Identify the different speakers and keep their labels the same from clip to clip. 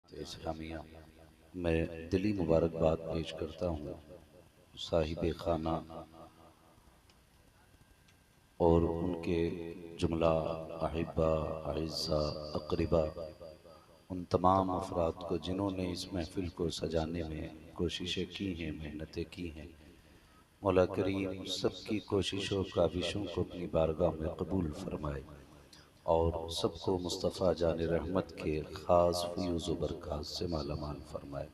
Speaker 1: इस्लामिया मैं दिली मुबारकबाद पेश करता हूँ साहिब खाना और उनके जुमला अहिब्बा अइज़्ज़ा अक़रिबा उन तमाम अफराद को जिन्होंने इस महफ़िल को सजाने में कोशिशें की हैं, मेहनतें की हैं। मौला करीम सबकी कोशिशों काविशों को अपनी बारगाह में कबूल फरमाए और सबको मुस्तफ़ा जान रहमत के ख़ास फ़यूज़ व बरक़ात से मालामाल फरमाए।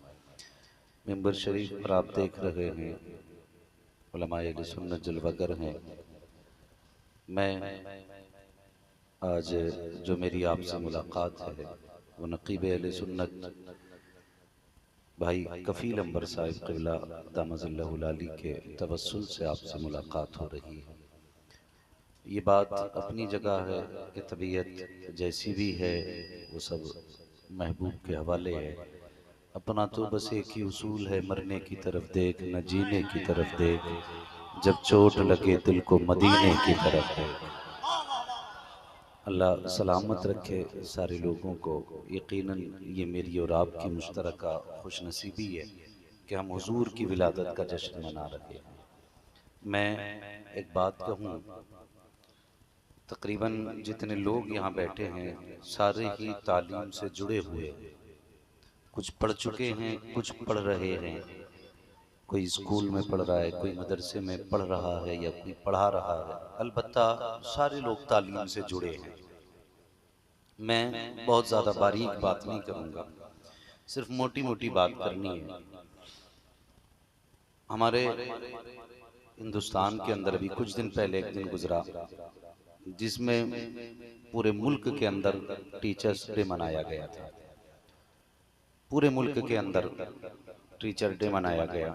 Speaker 1: मिंबर शरीफ पर आप देख रहे हैं उलमाए अहले सुन्नत जलवागर हैं। मैं आज जो मेरी आपसे मुलाकात है वो नक़ीब अहले सुन्नत भाई कफ़ील अंबर साहिब क़िबला दामज़िल्लहुल आली के तवस्सुल से आपसे मुलाकात हो रही है। ये बात अपनी जगह है कि तबीयत जैसी भी है वो सब महबूब के हवाले है। अपना तो बस एक ही उसूल है, मरने की तरफ देख न जीने की तरफ देख, जब चोट लगे दिल को मदीने की तरफ देख। अल्लाह सलामत रखे सारे लोगों को। यकीनन ये मेरी और आपकी मुश्तरका खुशनसीबी है कि हम हुजूर की विलादत का जश्न मना रहे हैं। मैं एक बात कहूँ, तकरीबन जितने लोग यहाँ बैठे हैं सारे ही तालीम से जुड़े हुए हैं। कुछ पढ़ चुके हैं, कुछ पढ़ रहे हैं। कोई स्कूल में पढ़ रहा है, कोई मदरसे में पढ़ रहा है या कोई पढ़ा रहा है। अलबत्ता सारे लोग तालीम से जुड़े हैं। मैं बहुत ज़्यादा बारीक बात नहीं करूँगा, सिर्फ मोटी मोटी बात करनी है। हमारे हिंदुस्तान के अंदर भी कुछ दिन पहले एक दिन गुजरा जिसमें पूरे मुल्क के अंदर टीचर्स डे मनाया गया था। पूरे मुल्क के अंदर टीचर डे मनाया गया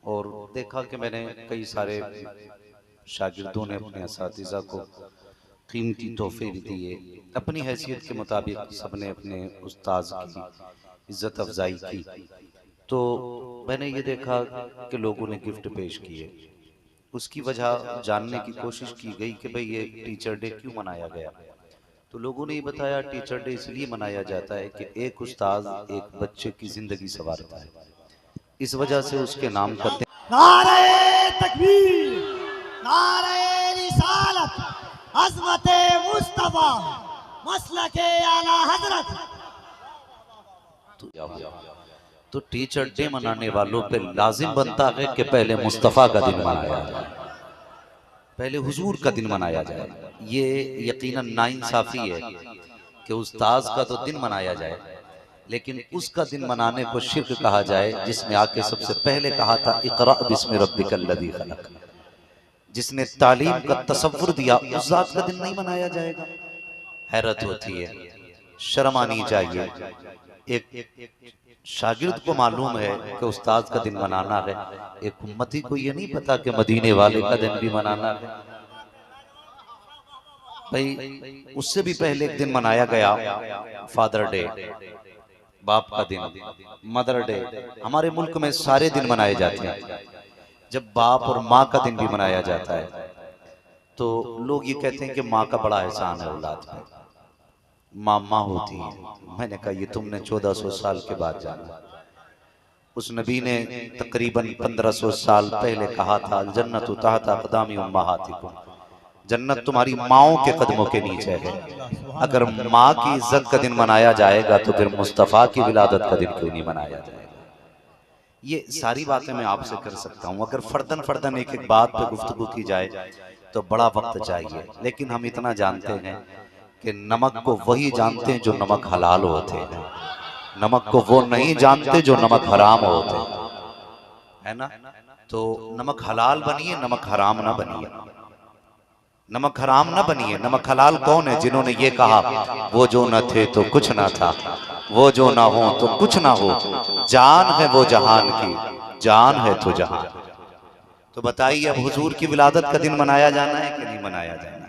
Speaker 1: और देखा कि मैंने कई सारे शागिर्दों ने अपने असातिज़ा को कीमती तोहफे भी दिए। अपनी हैसियत के मुताबिक सबने अपने उस्ताद की इज्जत अफजाई की। तो मैंने ये देखा कि लोगों ने गिफ्ट पेश किए। उसकी वजह जानने की कोशिश की गई कि भाई ये टीचर डे क्यों मनाया गया। तो लोगों ने ये बताया टीचर डे इसलिए मनाया जाता है कि एक उस्ताद एक बच्चे की जिंदगी संवारता है, इस वजह से उसके नाम करते
Speaker 2: नारे तकबीर, नारे रिसालत, अज़मते मुस्तफा, मसलके आला हजरत।
Speaker 1: तो टीचर डे मनाने वालों पे लाजिम बनता है कि पहले मुस्तफ़ा का दिन मनाया जाए, पहले हुजूर का दिन मनाया जाए। ये यकीनन नाइंसाफी है कि उस्ताद का तो दिन मनाया जाए लेकिन उसका दिन मनाने को शिर्क कहा जाए, जिसने आके सबसे पहले कहा था इक़रा बिस्मि रब्बिकल लज़ी खलक़। जिसने तालीम का तसव्वुर दिया उस ज़ात का दिन नहीं मनाया जाएगा। हैरत होती है, शर्म आनी चाहिए। एक शागिर्द को मालूम है कि उस्ताद का दिन मनाना है, एक उम्मती को ये नहीं पता कि मदीने वाले का दिन भी मनाना है। भाई उससे भी पहले एक दिन मनाया गया फादर डे, बाप का दिन, मदर डे। हमारे मुल्क में सारे दिन मनाए जाते हैं। जब बाप और माँ का दिन भी मनाया जाता है तो लोग ये कहते हैं कि माँ का बड़ा एहसान है औलाद पे, माँ माँ होती है। मैंने कहा ये तुमने 1400 साल के बाद जाना। उस नबी ने तकरीबन 1500 साल पहले कहा था जन्नतु तहता अक़दामी उम्महातिकुम, जन्नत तुम्हारी माओं के कदमों के नीचे है। अगर माँ की इज्जत का दिन मनाया जाएगा तो फिर मुस्तफ़ा की विलादत का दिन क्यों नहीं मनाया जाएगा। ये सारी बातें मैं आपसे कर सकता हूँ। अगर फर्दन फर्दन एक एक बात पे गुफ्तगू की जाए तो बड़ा वक्त चाहिए, लेकिन हम इतना जानते हैं कि नमक को वही जानते हैं जो नमक हलाल होते हैं, नमक को वो नहीं जानते जो नमक हराम होते हैं, है ना। तो नमक हलाल बनिए, नमक हराम ना बनिए। नमक हराम ना बनिए। नमक हलाल कौन है? जिन्होंने ये कहा वो जो न थे तो कुछ ना था, वो जो ना हो तो कुछ ना हो, जान है वो जहान की, जान है तो जहान। तो बताइए अब हुजूर की विलादत का दिन मनाया जाना है कि नहीं मनाया जाना है।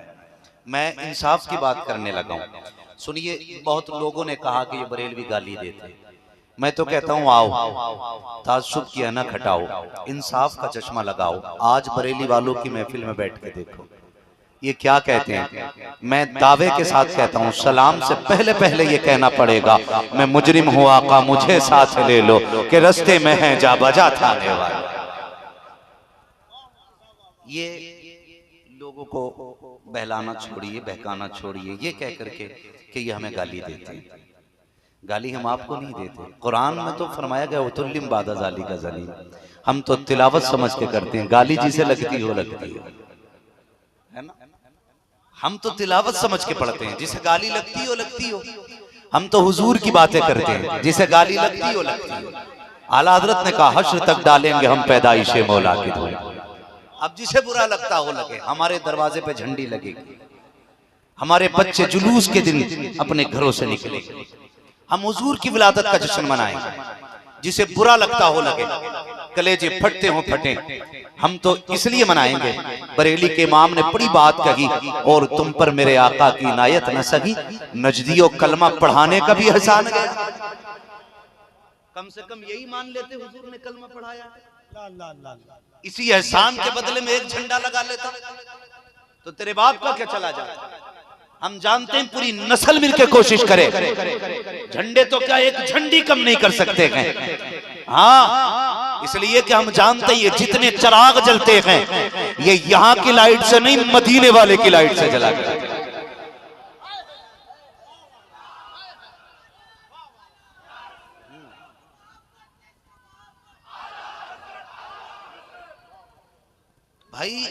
Speaker 1: मैं इंसाफ की बात करने लगा हूँ। सुनिए, बहुत लोगों ने कहा कि ये बरेलवी गाली देते। मैं तो कहता हूँ आओ, ताज्जुब की अनक हटाओ, इंसाफ का चश्मा लगाओ। आज बरेली वालों की महफिल में बैठ के देखो, ये क्या कहते हैं? मैं दावे के साथ कहता हूँ, सलाम से पहले पहले ये कहना पड़ेगा, मैं मुजरिम हूँ आका मुझे साथ ले लो, कि रास्ते में है जा बजा थाने वाले। ये लोगों को बहलाना छोड़िए, बहकाना छोड़िए, ये कह करके कि ये हमें गाली देते हैं। गाली हम आपको नहीं देते। कुरान में तो फरमाया गया उतुल्लिम बादा जाली का जलीम। हम तो तिलावत समझ के करते हैं, गाली जिसे लगती हो लगती है ना। हम तो तिलावत समझ के पढ़ते हैं, जिसे गाली लगती हो लगती हो। हम तो हुजूर की बातें करते हैं, जिसे गाली लगती हो लगती हो। आला हजरत ने कहा हश्र तक डालेंगे हम पैदाइशे मौला की धूल। अब जिसे बुरा लगता हो लगे, हमारे दरवाजे पे झंडी लगेगी, हमारे बच्चे जुलूस के दिन अपने घरों से निकलेंगे, हम हुजूर की विलादत का जश्न मनाएंगे। जिसे बुरा लगता हो लगे, कलेजे फटते हो फटे, हम तो इसलिए मनाएंगे। बरेली के इमाम ने बड़ी बात कही, और तुम पर मेरे आका की इनायत न सगी, नजदियो कलमा पढ़ाने का भी एहसान है। कम से कम यही मान लेते हुजूर ने कलमा पढ़ाया, इसी एहसान के बदले में एक झंडा लगा लेता तो तेरे बाप का क्या चला जाता। हम जानते हैं पूरी नस्ल मिलकर कोशिश करे, झंडे तो क्या एक झंडी कम नहीं कर सकते हैं। हाँ, इसलिए कि हम जानते हैं ये जितने चिराग जलते हैं ये यहाँ की लाइट से नहीं, मदीने वाले की लाइट से जला कर। भाई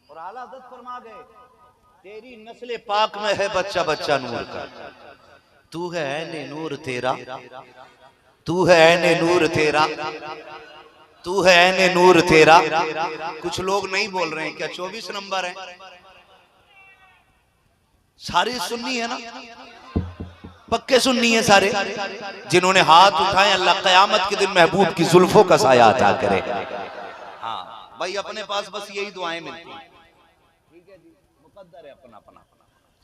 Speaker 1: और आला हज़रत फरमा गए, तेरी नस्ल पाक में है बच्चा बच्चा नूर का। तू है ऐने नूर तेरा, तू है ऐने नूर तेरा, तू है ऐने नूर तेरा। कुछ लोग नहीं बोल रहे हैं, क्या 24 नंबर है? सारे सुन्नी है ना, पक्के सुन्नी है सारे। जिन्होंने हाथ उठाए, अल्लाह क़यामत के दिन महबूब की जुल्फों का साया अता करे। हाँ भाई, अपने पास बस यही दुआएं मिलती हैं, ठीक है जी, मुकद्दर है अपना अपना।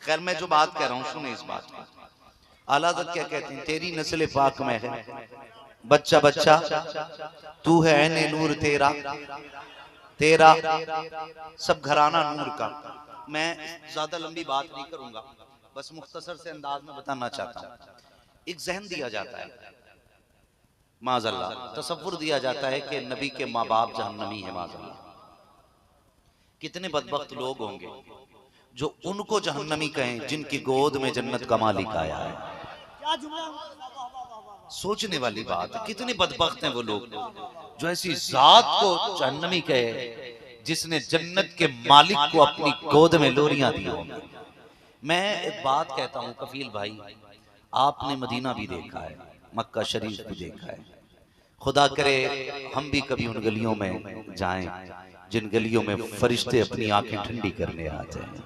Speaker 1: खैर मैं जो बात कह रहा हूँ सुने इस बात को। आला हज़रत क्या कहते हैं, तेरी नस्ल पाक में है बच्चा बच्चा, तू है ऐने नूर तेरा, तेरा सब घराना नूर का। मैं ज्यादा लंबी बात नहीं करूंगा, बस मुख्तसर से अंदाज में बताना चाहता हूँ। एक जहन दिया जाता है, माज़अल्लाह तसव्वुर दिया जाता है कि नबी के माँ बाप जहन्नमी है। माज़अल्लाह, कितने बदबख्त लोग होंगे जो उनको जहन्नमी कहें जिनकी गोद में जन्नत का मालिक आया है। सोचने वाली बात है, कितने बदबख्त हैं वो लोग जो ऐसी जात को जहन्नमी कहे जिसने जन्नत के मालिक को अपनी गोद में लोरियां दी होंगी। मैं एक बात कहता हूँ कफील भाई, आपने मदीना भी देखा है, मक्का शरीफ भी देखा है। खुदा करे हम भी कभी उन गलियों में जाएं जिन गलियों में फरिश्ते अपनी आंखें ठंडी करने आते हैं।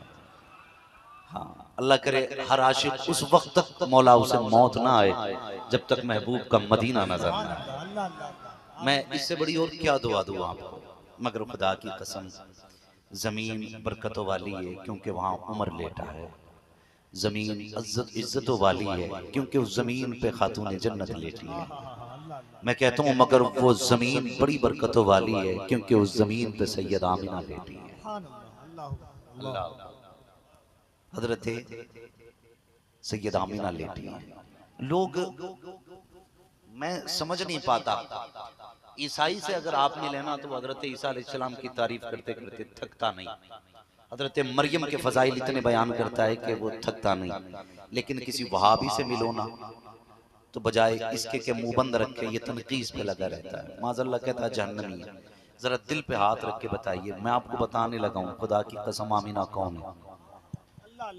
Speaker 1: हाँ, अल्लाह करे हर आशिक उस वक्त तक मौला उसे मौत ना आए जब तक महबूब का मदीना नजर ना आए। मैं इससे बड़ी और क्या दुआ दूं आपको, मगर खुदा की कसम जमीन बरकतों वाली है क्योंकि वहां उमर लेटा है। जमीन इज्जतों वाली है क्योंकि उस जमीन पे खातून जन्नत लेटी है। मैं कहता हूँ मगर वो जमीन बड़ी बरकतों वाली है क्योंकि उस जमीन पे सैयद आमिना लेटी है। हजरत सैयद आमिना लेटी है। लोग, मैं समझ नहीं पाता, ईसाई से अगर आपने लेना तो हजरत ईसा अलैहिस्सलाम की तारीफ करते करते थकता नहीं। हजरत मरियम के फजाइल इतने बयान करता है कि वो थकता नहीं। लेकिन किसी वहाबी से मिलो ना तो बजाय इसके के मुंह बंद रख के ये तनकीस पे लगा रहता है। माज़अल्लाह कहता है जहन्नमी है। जरा दिल पे हाथ रख के बताइए, मैं आपको बताने लगा हूँ खुदा की कसम आमीना कौन है।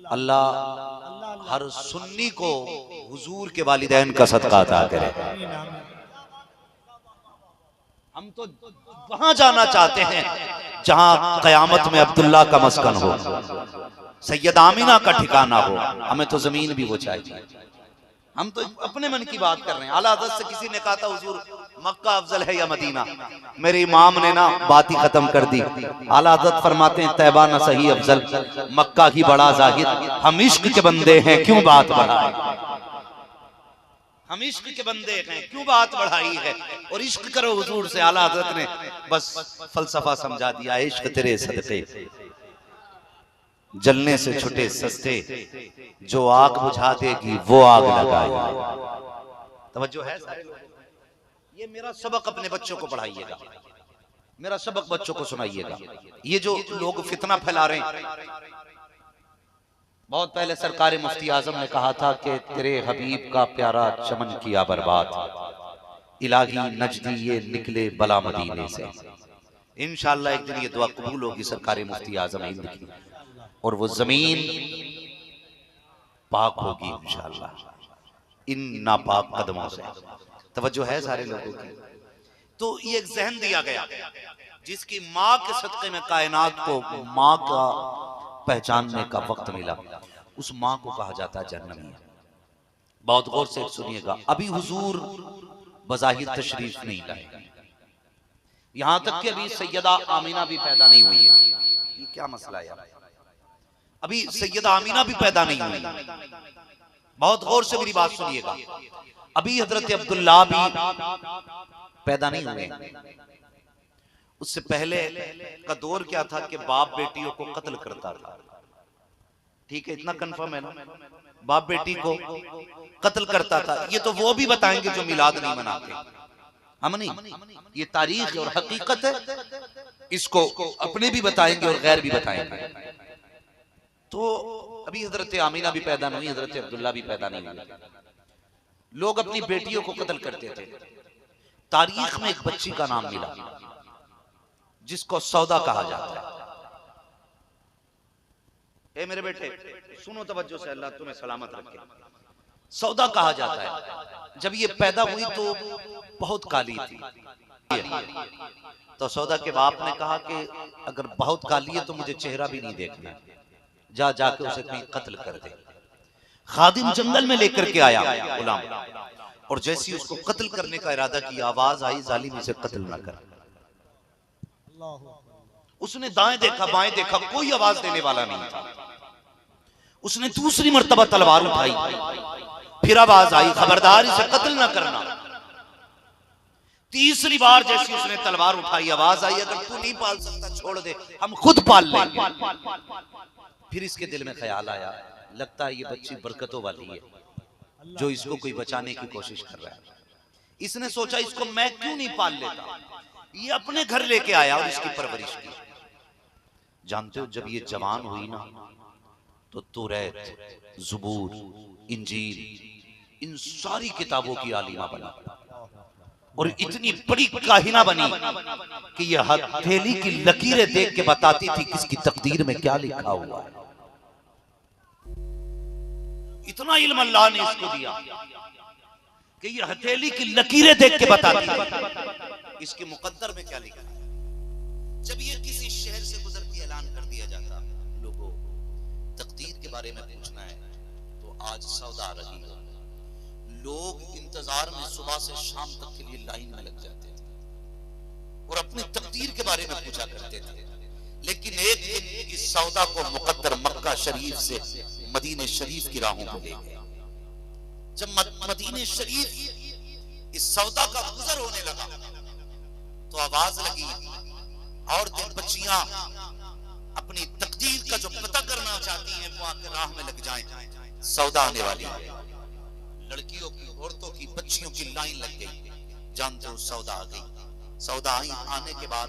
Speaker 1: अल्लाह हर सुन्नी को हुजूर के वालिदैन का सदका अता करे। हम तो वहां जाना चाहते हैं जहां कयामत में अब्दुल्ला का मस्कन हो, सैयद आमिना का ठिकाना हो। हमें तो जमीन भी वो चाहिए। हम तो अपने मन की बात कर रहे हैं। आला हज़रत से किसी ने कहा था हुजूर मक्का अफजल है या मदीना, मेरे इमाम ने ना बात ही खत्म कर दी। आला हज़रत फरमाते हैं तैबा ना सही अफजल, मक्का ही बड़ा जाहिद। हम इश्क के बंदे हैं क्यों बात बढ़ाई, हम इश्क के बंदे हैं क्यों बात बढ़ाई है। और इश्क करो हुजूर से। आला हज़रत ने बस फलसफा समझा दिया, इश्क तेरे सदके, जलने से छुटे सस्ते, जो आग बुझा देगी वो आग लगाएगी। तवज्जो है सारे लोग? ये मेरा सबक अपने बच्चों को पढ़ाइएगा, मेरा सबक बच्चों को सुनाइएगा। ये जो लोग फितना फैला रहे हैं, बहुत पहले सरकार मुफ्ती आजम ने कहा था कि तेरे हबीब का प्यारा चमन किया बर्बाद, इलाही नजदी ये निकले बला मदीने से। इंशाअल्लाह एक दिन ये दुआ कबूल होगी सरकार मुफ्ती आजम हिंद की, और वो जमीन पाक होगी इंशाअल्लाह इन नापाक कदमों से। तवज्जो है सारे लोगों की? तो ये एक जहन दिया गया, जिसकी माँ के सदक़े में कायनात को माँ का पहचानने का वक्त मिला, उस माँ को कहा जाता है जन्नती। बहुत गौर से सुनिएगा, अभी हुजूर बज़ाहिर तशरीफ नहीं लाए, यहां तक कि अभी सैयदा आमीना भी पैदा नहीं हुई है। ये क्या मसला है? अभी सैयदा आमीना भी पैदा नहीं हुई। बहुत गौर से मेरी बात सुनिएगा, अभी हजरत अब्दुल्ला भी पैदा नहीं हुए। उससे पहले का दौर क्या था कि बाप बेटियों को कत्ल करता था। ठीक है, इतना कंफर्म है ना? बाप बेटी को कत्ल करता था। ये तो वो भी बताएंगे जो मिलाद नहीं मनाते, हम नहीं। ये तारीख और हकीकत है, इसको अपने भी बताएंगे और गैर भी बताएंगे। तो अभी हजरत आमीना भी पैदा नहीं हुई, हजरत अब्दुल्ला भी पैदा नहीं हुए। लोग अपनी बेटियों को कत्ल करते थे। तारीख में एक बच्ची का नाम मिला जिसको सौदा कहा जाता है। ए मेरे बेटे सुनो तवज्जो से, अल्लाह तुम्हें सलामत रखे। सौदा कहा जाता है। जब ये पैदा हुई तो बहुत काली थी। तो सौदा के बाप ने कहा कि अगर बहुत काली है तो मुझे चेहरा भी नहीं देखना, जा जाके उसे कहीं कत्ल कर दे। खादिम जंगल में लेकर के आया गुलाम, और जैसी उसको कत्ल करने का इरादा किया, आवाज आई जालिम इसे कत्ल ना कर। उसने दाएं देखा बाएं देखा, कोई आवाज देने वाला नहीं था। उसने दूसरी मर्तबा तलवार उठाई, फिर आवाज आई खबरदार इसे कत्ल ना करना। तीसरी बार जैसी उसने तलवार उठाई, आवाज आई अगर तू नहीं पाल सकता छोड़ दे, हम खुद पाल लेंगे। फिर इसके दिल में ख्याल आया, लगता है ये बच्ची बरकतों वाली है, जो इसको कोई बचाने की कोशिश कर रहा है। इसने सोचा इसको मैं क्यों नहीं पाल लेता। ये अपने घर लेके आया और इसकी परवरिश की। जानते हो जब ये जवान हुई ना, तो तौरात, ज़बूर, इंजील, इन सारी किताबों की आलिमा बनी, और इतनी बड़ी काहिना बनी कि ये हथेली की लकीरें देख के बताती थी किसकी तकदीर में क्या लिखा हुआ है। इतना इल्म अल्लाह ने इसको दिया कि ये हथेली की लकीरें देख के बताती इसके मुकद्दर में क्या लिखा है। जब ये किसी शहर से गुजरती ऐलान कर दिया जाता, लोगों तकदीर के बारे में पूछना है तो आज सौदा रही है। लोग इंतजार में सुबह से शाम तक के लिए लाइन में लग जाते थे और अपनी तकदीर के बारे में पूछा करते थे। लेकिन एक दिन इस सौदा को मुकद्दर मक्का शरीफ से मदीने शरीफ की राहों में ले गए। जब मदीने शरीफ इस सौदा का गुजर होने लगा तो आवाज लगी, औरतें बच्चियां अपनी तकदीर का जो पता करना चाहती हैं वो आकर राह में लग जाएं, सौदा आने वाली है। लड़कियों की, औरतों की, बच्चियों की लाइन लग गई। जानते हो सौदा आ गई। सौदा आई, आने के बाद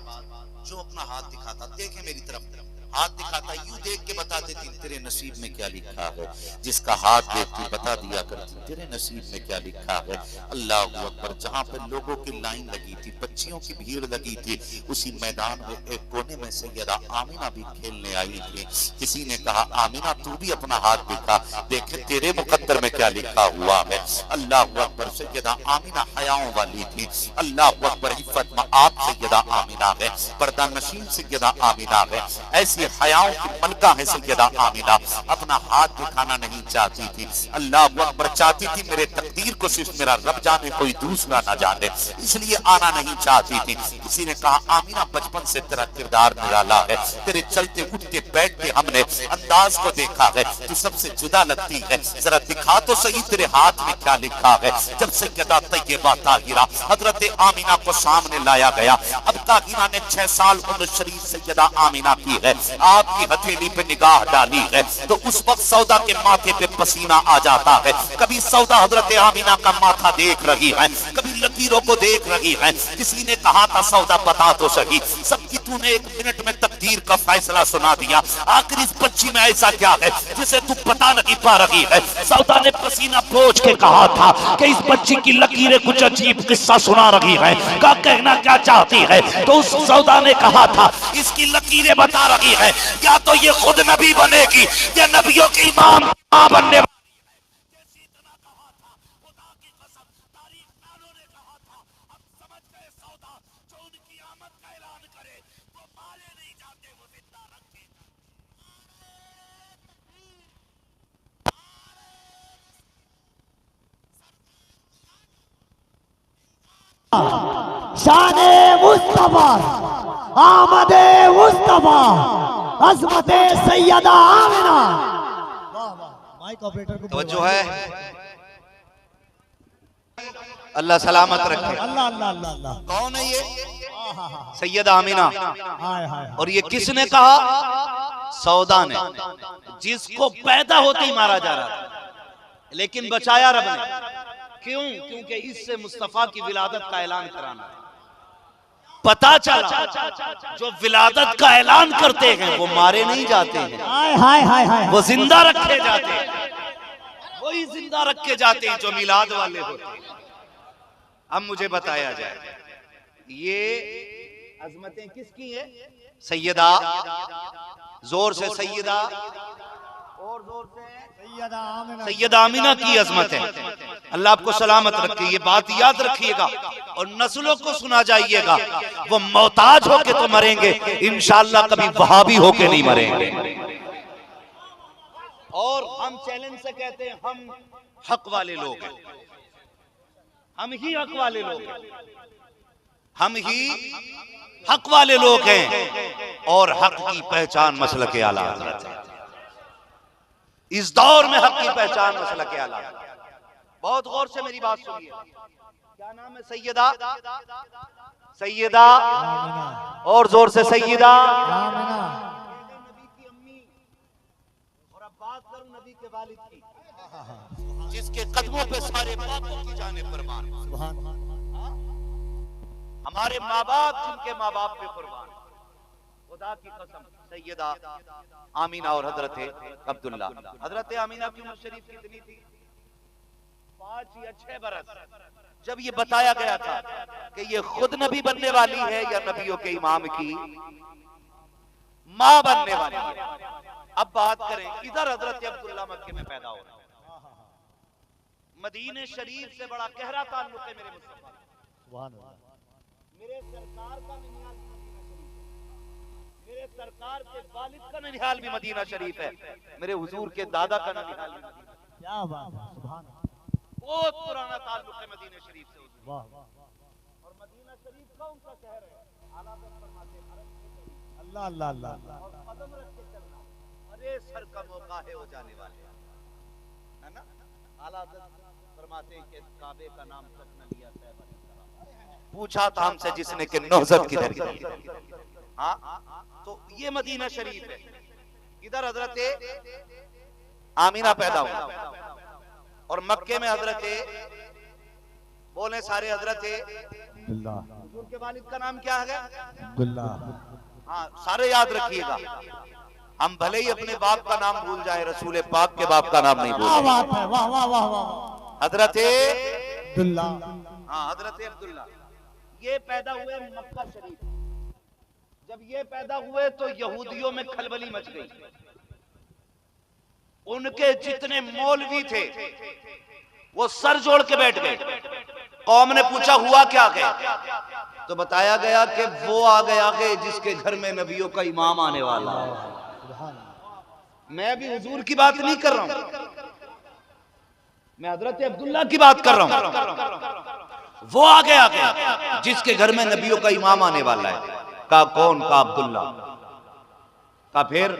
Speaker 1: जो अपना हाथ दिखाता, देखे मेरी तरफ, हाथ दिखाता, यूं देख के बता देती तेरे नसीब में क्या लिखा है। जिसका हाथ देखती बता दिया करती तेरे नसीब में क्या लिखा है। अल्लाह अकबर। जहां पर लोगों की लाइन लगी थी, बच्चियों की भीड़ लगी थी, उसी मैदान में एक कोने में सैयदा आमीना भी खेलने आई थी। किसी ने कहा आमीना तू भी अपना हाथ दिखा, देखे तेरे मुकद्दर में क्या लिखा हुआ है। अल्लाह अकबर। सैयदा आमीना हयाओं वाली थी। अल्लाह अकबर। हिफ्फत में आप सैयदा आमीना है, पर्दा नशीन सैयदा आमीना है, ऐसी हयाओं की मलका है सैयदा आमीना। अपना हाथ दिखाना नहीं चाहती थी। अल्लाह अकबर। चाहती थी मेरे तकदीर को सिर्फ मेरा रब जाने, कोई दूसरा ना जाने, इसलिए आना नहीं चाहती थी। किसी ने कहा आमीना बचपन से तेरा किरदार निराला है, तेरे चलते उठते बैठते हमने अंदाज को देखा है, तू सबसे जुदा लगती है, जरा दिखा तो सही तेरे हाथ में क्या लिखा है। जब सैयदा तैयबा ताहिरा हजरत आमीना को सामने लाया गया, अब ताहिरा ने 6 साल उम्र शरीफ सैयदा आमीना की है। आपकी हथेली पे निगाह डाली है तो उस वक्त सौदा के माथे पे पसीना आ जाता है। कभी सौदा हजरत आमिना का माथा देख रही है, कभी लकीरों को देख रही है। किसी ने कहा था सौदा बता तो सही, सबकी तूने 1 मिनट में तकदीर का फैसला सुना दिया। आखिर इस बच्ची में ऐसा क्या है जिसे तू बता नहीं पा रही है? सौदा ने पसीना पोंछ के कहा था कि इस बच्ची की लकीरें कुछ अजीब किस्सा सुना रही है, का कहना क्या चाहती है? तो उस सौदा ने कहा था इसकी लकीरें बता रही है, या तो ये खुद नबी बनेगी या नबियों के इमाम बनने।
Speaker 2: शाने मुस्तफा आमदे मुस्तफा अज़मत सैयदा आमिना। वाह वाह, माइक ऑपरेटर को
Speaker 1: तवज्जो है। अल्लाह सलामत रखे।
Speaker 2: अल्लाह अल्लाह अल्लाह अल्लाह।
Speaker 1: कौन है ये? सैयदा आमिना।
Speaker 2: हाय हाय।
Speaker 1: और ये किसने कहा? सौदा ने, जिसको पैदा होते ही मारा जा रहा था, लेकिन बचाया रब ने। क्यों? क्योंकि इससे मुस्तफा की विलादत का ऐलान कराना। पता चला जो विलादत का ऐलान करते हैं वो मारे नहीं जाते हैं,
Speaker 2: हाय हाय हाय हाय,
Speaker 1: वो जिंदा रखे जाते हैं। वही जिंदा रखे जाते हैं जो मिलाद वाले होते हैं। अब मुझे बताया जाए ये अजमतें किसकी है? सैयदा, जोर से सैयदा, और जोर से सैयदा आमिना की अजमत है। अल्लाह आपको सलामत रखे। ये बात याद रखिएगा और नस्लों को सुना जाइएगा। वो मोहताज होके तो मरेंगे, इंशाअल्लाह कभी वहाबी होके नहीं मरेंगे। और हम चैलेंज से कहते हैं हम हक वाले लोग हैं, हम ही हक वाले लोग हैं, हम ही हक वाले लोग हैं। और हक की पहचान मसलक आला हज़रत है। इस दौर में हक की पहचान मसलक आला। बहुत गौर से मेरी बात सुनिए। क्या नाम है? सैयदा, सैयदा, और जोर से सैयदा नबी की अम्मी। और अब बात करूं नबी के वालिद की, जिसके कदमों पे सारे बापों की जाने कुर्बान। हमारे माँ बाप जिनके माँ बाप पे कुर्बान, खुदा की कसम सैयदा आमीना और हजरत अब्दुल्ला। हजरत आमीना की उम्र शरीफ कितनी थी? 5 या 6 बरस। जब ये बताया गया था कि ये खुद नबी बनने वाली है या नबियों के इमाम की मां बनने वाली है। अब बात करें, इधर हजरत अब्दुल्ला मक्के में पैदा हो रहा है। मदीने शरीफ से बड़ा गहरा ताल्लुक है मेरे मुस्तफा, सुभान अल्लाह। मेरे सरकार का निहाल मदीना शरीफ है, मेरे सरकार के वालिद का निहाल भी मदीना शरीफ है, मेरे हुजूर के दादा का निहाल भी मदीना। क्या बात है, सुभान अल्लाह। बहुत पुराना ताल्लुक है मदीना शरीफ से। वाह वाह। और मदीना शरीफ का उनका शहर है। आला हज़रत फरमाते हैं अल्लाह अल्लाह अल्लाह, और कदम रख के चलना, अरे सर का मौका है हो जाने वाले, है ना। आला हज़रत फरमाते हैं कि काबे का नाम सबने लिया है। पूछा था हमसे जिसने कि नौजत किधर की। हाँ, तो ये मदीना शरीफ है। इधर हजरत आमीना पैदा हुआ और मक्के में हजरत बोले सारे हजरत हुजूर के वालिद का नाम क्या है? अब्दुल्ला। हाँ, सारे याद रखिएगा। हम भले ही अपने बाप का नाम भूल जाए, रसूल पाक के बाप का नाम नहीं भूल। हजरत अब्दुल्ला। हाँ, हजरत अब्दुल्ला ये पैदा हुए मक्का शरीफ। जब ये पैदा हुए तो यहूदियों में खलबली मच गई। उनके जितने मौलवी थे वो सर जोड़ के बैठ गए। कौम ने पूछा हुआ क्या है, तो बताया गया कि वो आ गया कि जिसके घर में नबियों का इमाम आने वाला है। मैं भी हुजूर की बात नहीं कर रहा हूं, मैं हजरत अब्दुल्ला की बात कर रहा हूं। वो आ गया जिसके घर में नबियों का इमाम आने वाला है। का कौन? का अब्दुल्ला। का फिर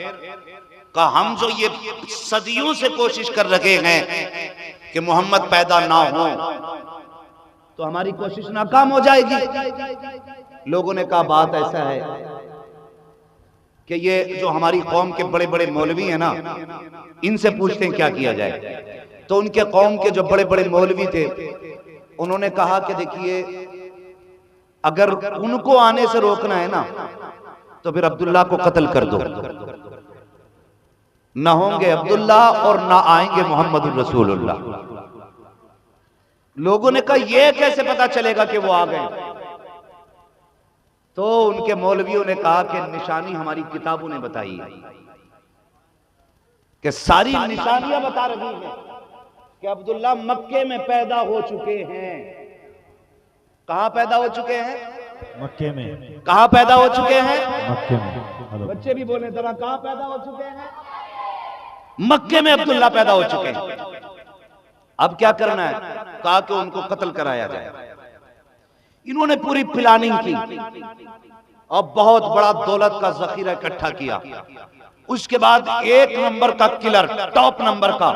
Speaker 1: का हम जो ये सदियों से कोशिश कर रहे हैं कि मोहम्मद पैदा ना हो तो हमारी कोशिश नाकाम हो जाएगी। लोगों ने कहा बात ऐसा है कि ये जो हमारी कौम के बड़े बड़े मौलवी हैं ना, इनसे पूछते हैं क्या किया जाए। तो उनके कौम के जो बड़े बड़े मौलवी थे, उन्होंने कहा कि देखिए, अगर उनको आने से रोकना है ना, तो फिर अब्दुल्ला को कत्ल कर दो। ना होंगे अब्दुल्ला और ना आएंगे मोहम्मद रसूलुल्लाह। लोगों ने कहा यह कैसे पता चलेगा कि वो आ गए? तो उनके मौलवियों ने कहा कि निशानी हमारी किताबों ने बताई है, कि सारी निशानियां बता रही हैं कि अब्दुल्ला मक्के में पैदा हो चुके हैं। कहां पैदा हो चुके हैं?
Speaker 2: मक्के में।
Speaker 1: कहां पैदा हो चुके हैं?
Speaker 2: मक्के में।
Speaker 1: बच्चे भी बोले जरा, कहां पैदा हो चुके हैं? मक्के में अब्दुल्ला पैदा हो चुके हैं। अब क्या करना है? कहा कि उनको कत्ल कराया जाए। इन्होंने पूरी प्लानिंग की और बहुत बड़ा दौलत का जखीरा इकट्ठा किया। उसके बाद एक नंबर का किलर, टॉप नंबर का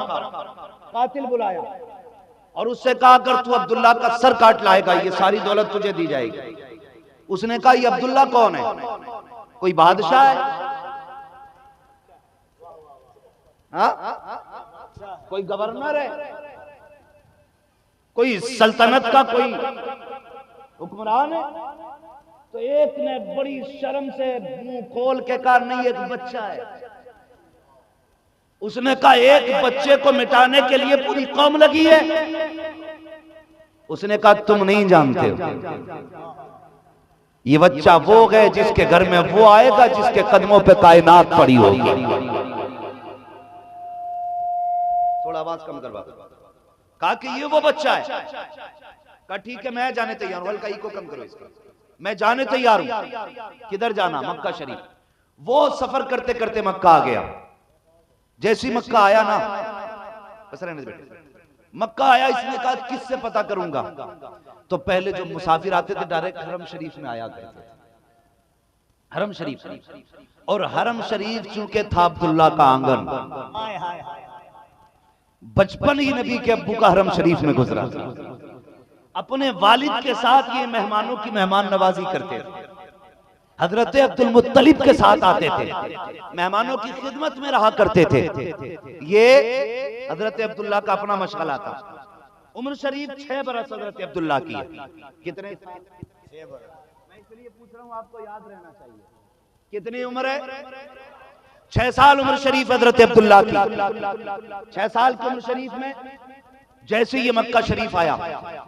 Speaker 1: कातिल बुलाया और उससे कहा, अगर तू अब्दुल्ला का सर काट लाएगा, ये सारी दौलत तुझे दी जाएगी। उसने कहा, ये अब्दुल्ला कौन है? कोई बादशाह है? कोई गवर्नर है? कोई सल्तनत का कोई हुक्मरान है? तो एक ने बड़ी शर्म से मुंह खोल के कहा, नहीं, एक बच्चा है। उसने कहा, एक बच्चे को मिटाने के लिए पूरी कौम लगी है? उसने कहा, तुम नहीं जानते हो, ये बच्चा वो है जिसके घर में वो आएगा जिसके कदमों पे कायनात पड़ी होगी। थोड़ा आवाज कम करवा। कहा कि ये वो बच्चा है। कहा ठीक है, मैं जाने तैयार हूं। हल्का इको कम करो इसका। मैं जाने तैयार हूं। किधर जाना? मक्का शरीफ। वो सफर करते करते मक्का आ गया। जैसे ही मक्का आया ना, बस रहने दे बेटे, मक्का आया, इसने कहा किससे पता करूंगा? तो पहले जो मुसाफिर आते थे डायरेक्ट हरम शरीफ में आया करते थे। हरम शरीफ, और हरम शरीफ चूंकि था अब्दुल्ला का आंगन, बचपन ही नबी के अब्बू का हरम शरीफ में गुजरा था। अपने वालिद के साथ ये मेहमानों की मेहमान नवाजी करते थे। हजरत अब्दुल मुत्तलिब के साथ आते थे, मेहमानों की खिदमत में रहा करते थे। ये हजरत अब्दुल्ला का अपना मशगला था। उम्र शरीफ 6 बरस हजरत अब्दुल्ला की है। कितने? 6 बरस। मैं इसलिए पूछ रहा हूं, आपको याद रहना चाहिए। कितनी उम्र है? 6 साल उम्र शरीफ हजरत अब्दुल्ला की। 6 साल की उम्र शरीफ में जैसे ये मक्का शरीफ आया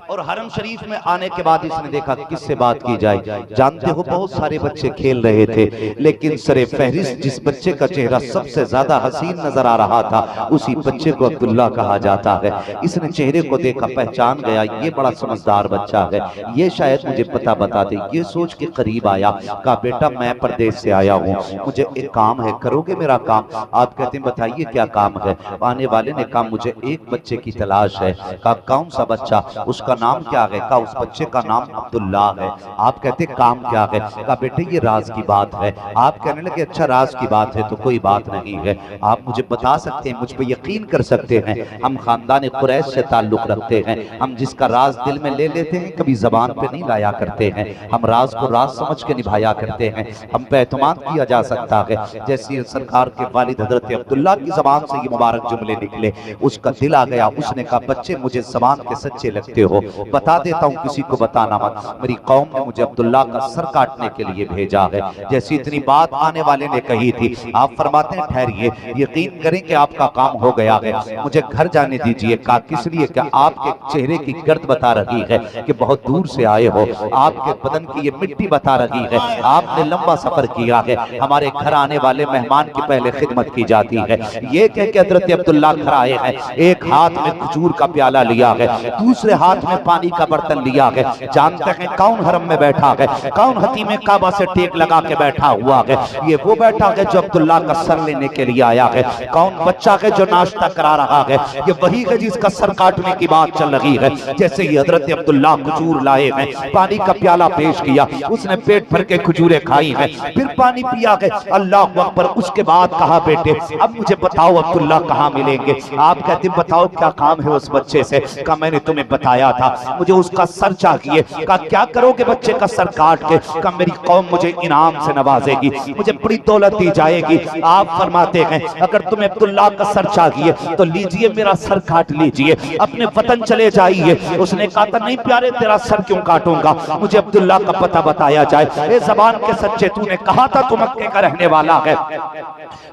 Speaker 1: और हरम शरीफ में आने के बाद इसने देखा किससे बात की जाए। जानते हो, बहुत सारे बच्चे खेल रहे थे, लेकिन सरे फहरिस्त जिस बच्चे का चेहरा सबसे ज्यादा हसीन नजर आ रहा था, उसी बच्चे को अब्दुल्ला कहा जाता है। इसने चेहरे को देखा, पहचान गया, ये बड़ा समझदार बच्चा है, ये शायद मुझे पता बता दे। ये सोच के करीब आया, कहा बेटा मैं परदेश से आया हूँ, मुझे एक काम है, करोगे मेरा काम? आप कहते हैं बताइए क्या काम है? आने वाले ने कहा मुझे एक बच्चे की तलाश है। कहा कौन सा बच्चा? उसका नाम क्या है? कहा उस बच्चे का नाम अब्दुल्ला है। आप कहते काम क्या है? कहा बेटे ये राज की बात है। आप कहने लगे अच्छा राज की बात है तो कोई बात नहीं है, आप मुझे बता सकते हैं, मुझ पर यकीन कर सकते हैं, हम खानदान कुरैश से ताल्लुक रखते हैं, हम जिसका राज दिल में ले लेते हैं कभी जबान पे नहीं लाया करते हैं, हम राज को राज समझ के निभाया करते हैं, हम पे एतमाद किया जा सकता है। जैसे सरकार के वालिद हजरत अब्दुल्ला की जबान से ये मुबारक जुमले निकले, उसका दिल आ गया। उसने कहा बच्चे मुझे जबान के सच्चे लगते हो, बता देता हूँ, किसी को बताना मत, मेरी कौम ने मुझे अब्दुल्ला का सर काटने के लिए भेजा है। जैसी इतनी बात आने वाले ने कही थी, आप फरमाते हैं ठहरिए, यकीन करें कि आपका काम हो गया है, मुझे घर जाने दीजिए। कहा किस लिए? क्या आपके चेहरे की गर्द बता रही है कि बहुत दूर से आए हो, आपके बदन की ये मिट्टी बता रही है, आपने लंबा सफर किया है, हमारे घर आने वाले मेहमान की पहले खिदमत की जाती है। ये कह के हजरत अब्दुल्ला घर आए हैं, एक हाथ में खजूर का प्याला लिया है, दूसरे हाथ में पानी का बर्तन लिया है। जानते हैं कौन हरम में बैठा है, कौन हतीमे काबा से टेक लगा के बैठा हुआ है? ये वो बैठा है जो अब्दुल्ला का सर लेने के लिए आया है। कौन बच्चा है जो नाश्ता करा रहा है? ये वही है जिसका सर काटने की बात चल रही है। जैसे ही हजरत अब्दुल्ला खजूर लाए हैं, पानी का प्याला पेश किया, उसने पेट भर के खजूरें खाई हैं, फिर पानी पिया है, अल्लाह अकबर। उसके बाद कहा बेटे अब मुझे बताओ अब्दुल्ला कहाँ मिलेंगे? आप कहते बताओ क्या काम है उस
Speaker 3: बच्चे से। कहा मैंने तुम्हें बताया था, मुझे उसका सर चाहिए। कहा क्या करोगे बच्चे का सर काट के? कहा मेरी कौम मुझे इनाम से नवाजेगी, मुझे बड़ी दौलत दी जाएगी। आप फरमाते हैं अगर तुम्हें अब्दुल्ला का सर चाहिए तो लीजिए, मेरा सर काट लीजिए, अपने वतन चले जाइए। उसने कहा था नहीं प्यारे, तेरा सर क्यों काटूंगा, मुझे अब्दुल्ला का पता बताया जाए। ए ज़बान के सच्चे, तूने कहा था तू मक्के का रहने वाला है,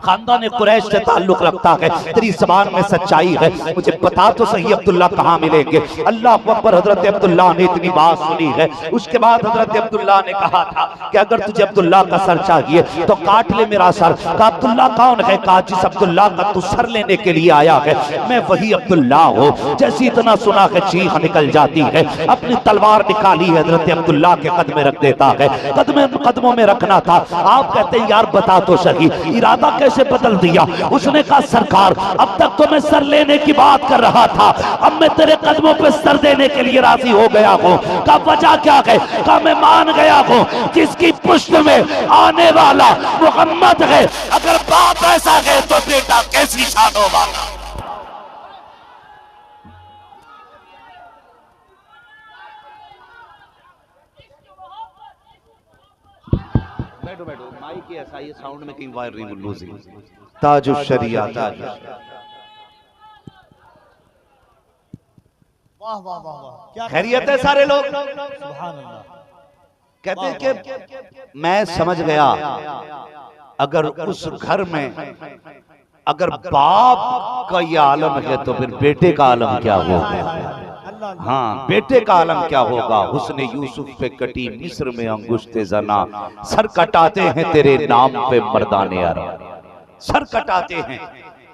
Speaker 3: खानदान कुरैश से ताल्लुक रखता है, तेरी ज़बान में सच्चाई है, मुझे बता तो सही अब्दुल्ला कहाँ मिलेंगे। अल्लाह अकबर। हजरत अब्दुल्ला ने इतनी बात सुनी है, उसके बाद हजरत अब्दुल्ला ने कहा था कि अगर तुझे अब्दुल्ला का सर चाहिए तो काट ले मेरा सर। कहा अब्दुल्ला कौन है? कहा जिस अब्दुल्ला का तू सर लेने के लिए आया है मैं वही अब्दुल्ला हूँ। जैसी इतना सुना है चीख निकल जाती है, अपनी तलवार निकाली हजरत अब्दुल्ला के कदम में रख देता है। कदमों में रखना था। आप कहते हैं यार बता तो सही इरादा कैसे बदल दिया? उसने कहा सरकार अब तक तो मैं सर लेने की बात कर रहा था, अब मैं तेरे कदमों पे सर देने के लिए राजी हो गया हूँ। का वजह क्या है? का मैं मान गया हूँ जिसकी पुष्ट में आने वाला मोहम्मद है, अगर बाप ऐसा है तो बेटा कैसी शान होगा।
Speaker 1: बैठो बैठो, माइक ही ऐसा, ये साउंड में कहीं वायर नहीं लूजिंग।
Speaker 3: ताजुश शरिया ताजुश।
Speaker 2: वाह वाह वाह वाह, क्या
Speaker 3: खैरियत है सारे लोग?
Speaker 2: सुभान अल्लाह।
Speaker 3: कहते हैं कि मैं समझ गया अगर उस घर में अगर बाप का ये आलम है तो फिर बेटे का आलम क्या होगा? हाँ, बेटे का आलम क्या होगा? हुस्ने यूसुफ पे कटी मिस्र में अंगुश्ते जना, सर कटाते हैं तेरे नाम पे मर्दाने अरब, सर कटाते हैं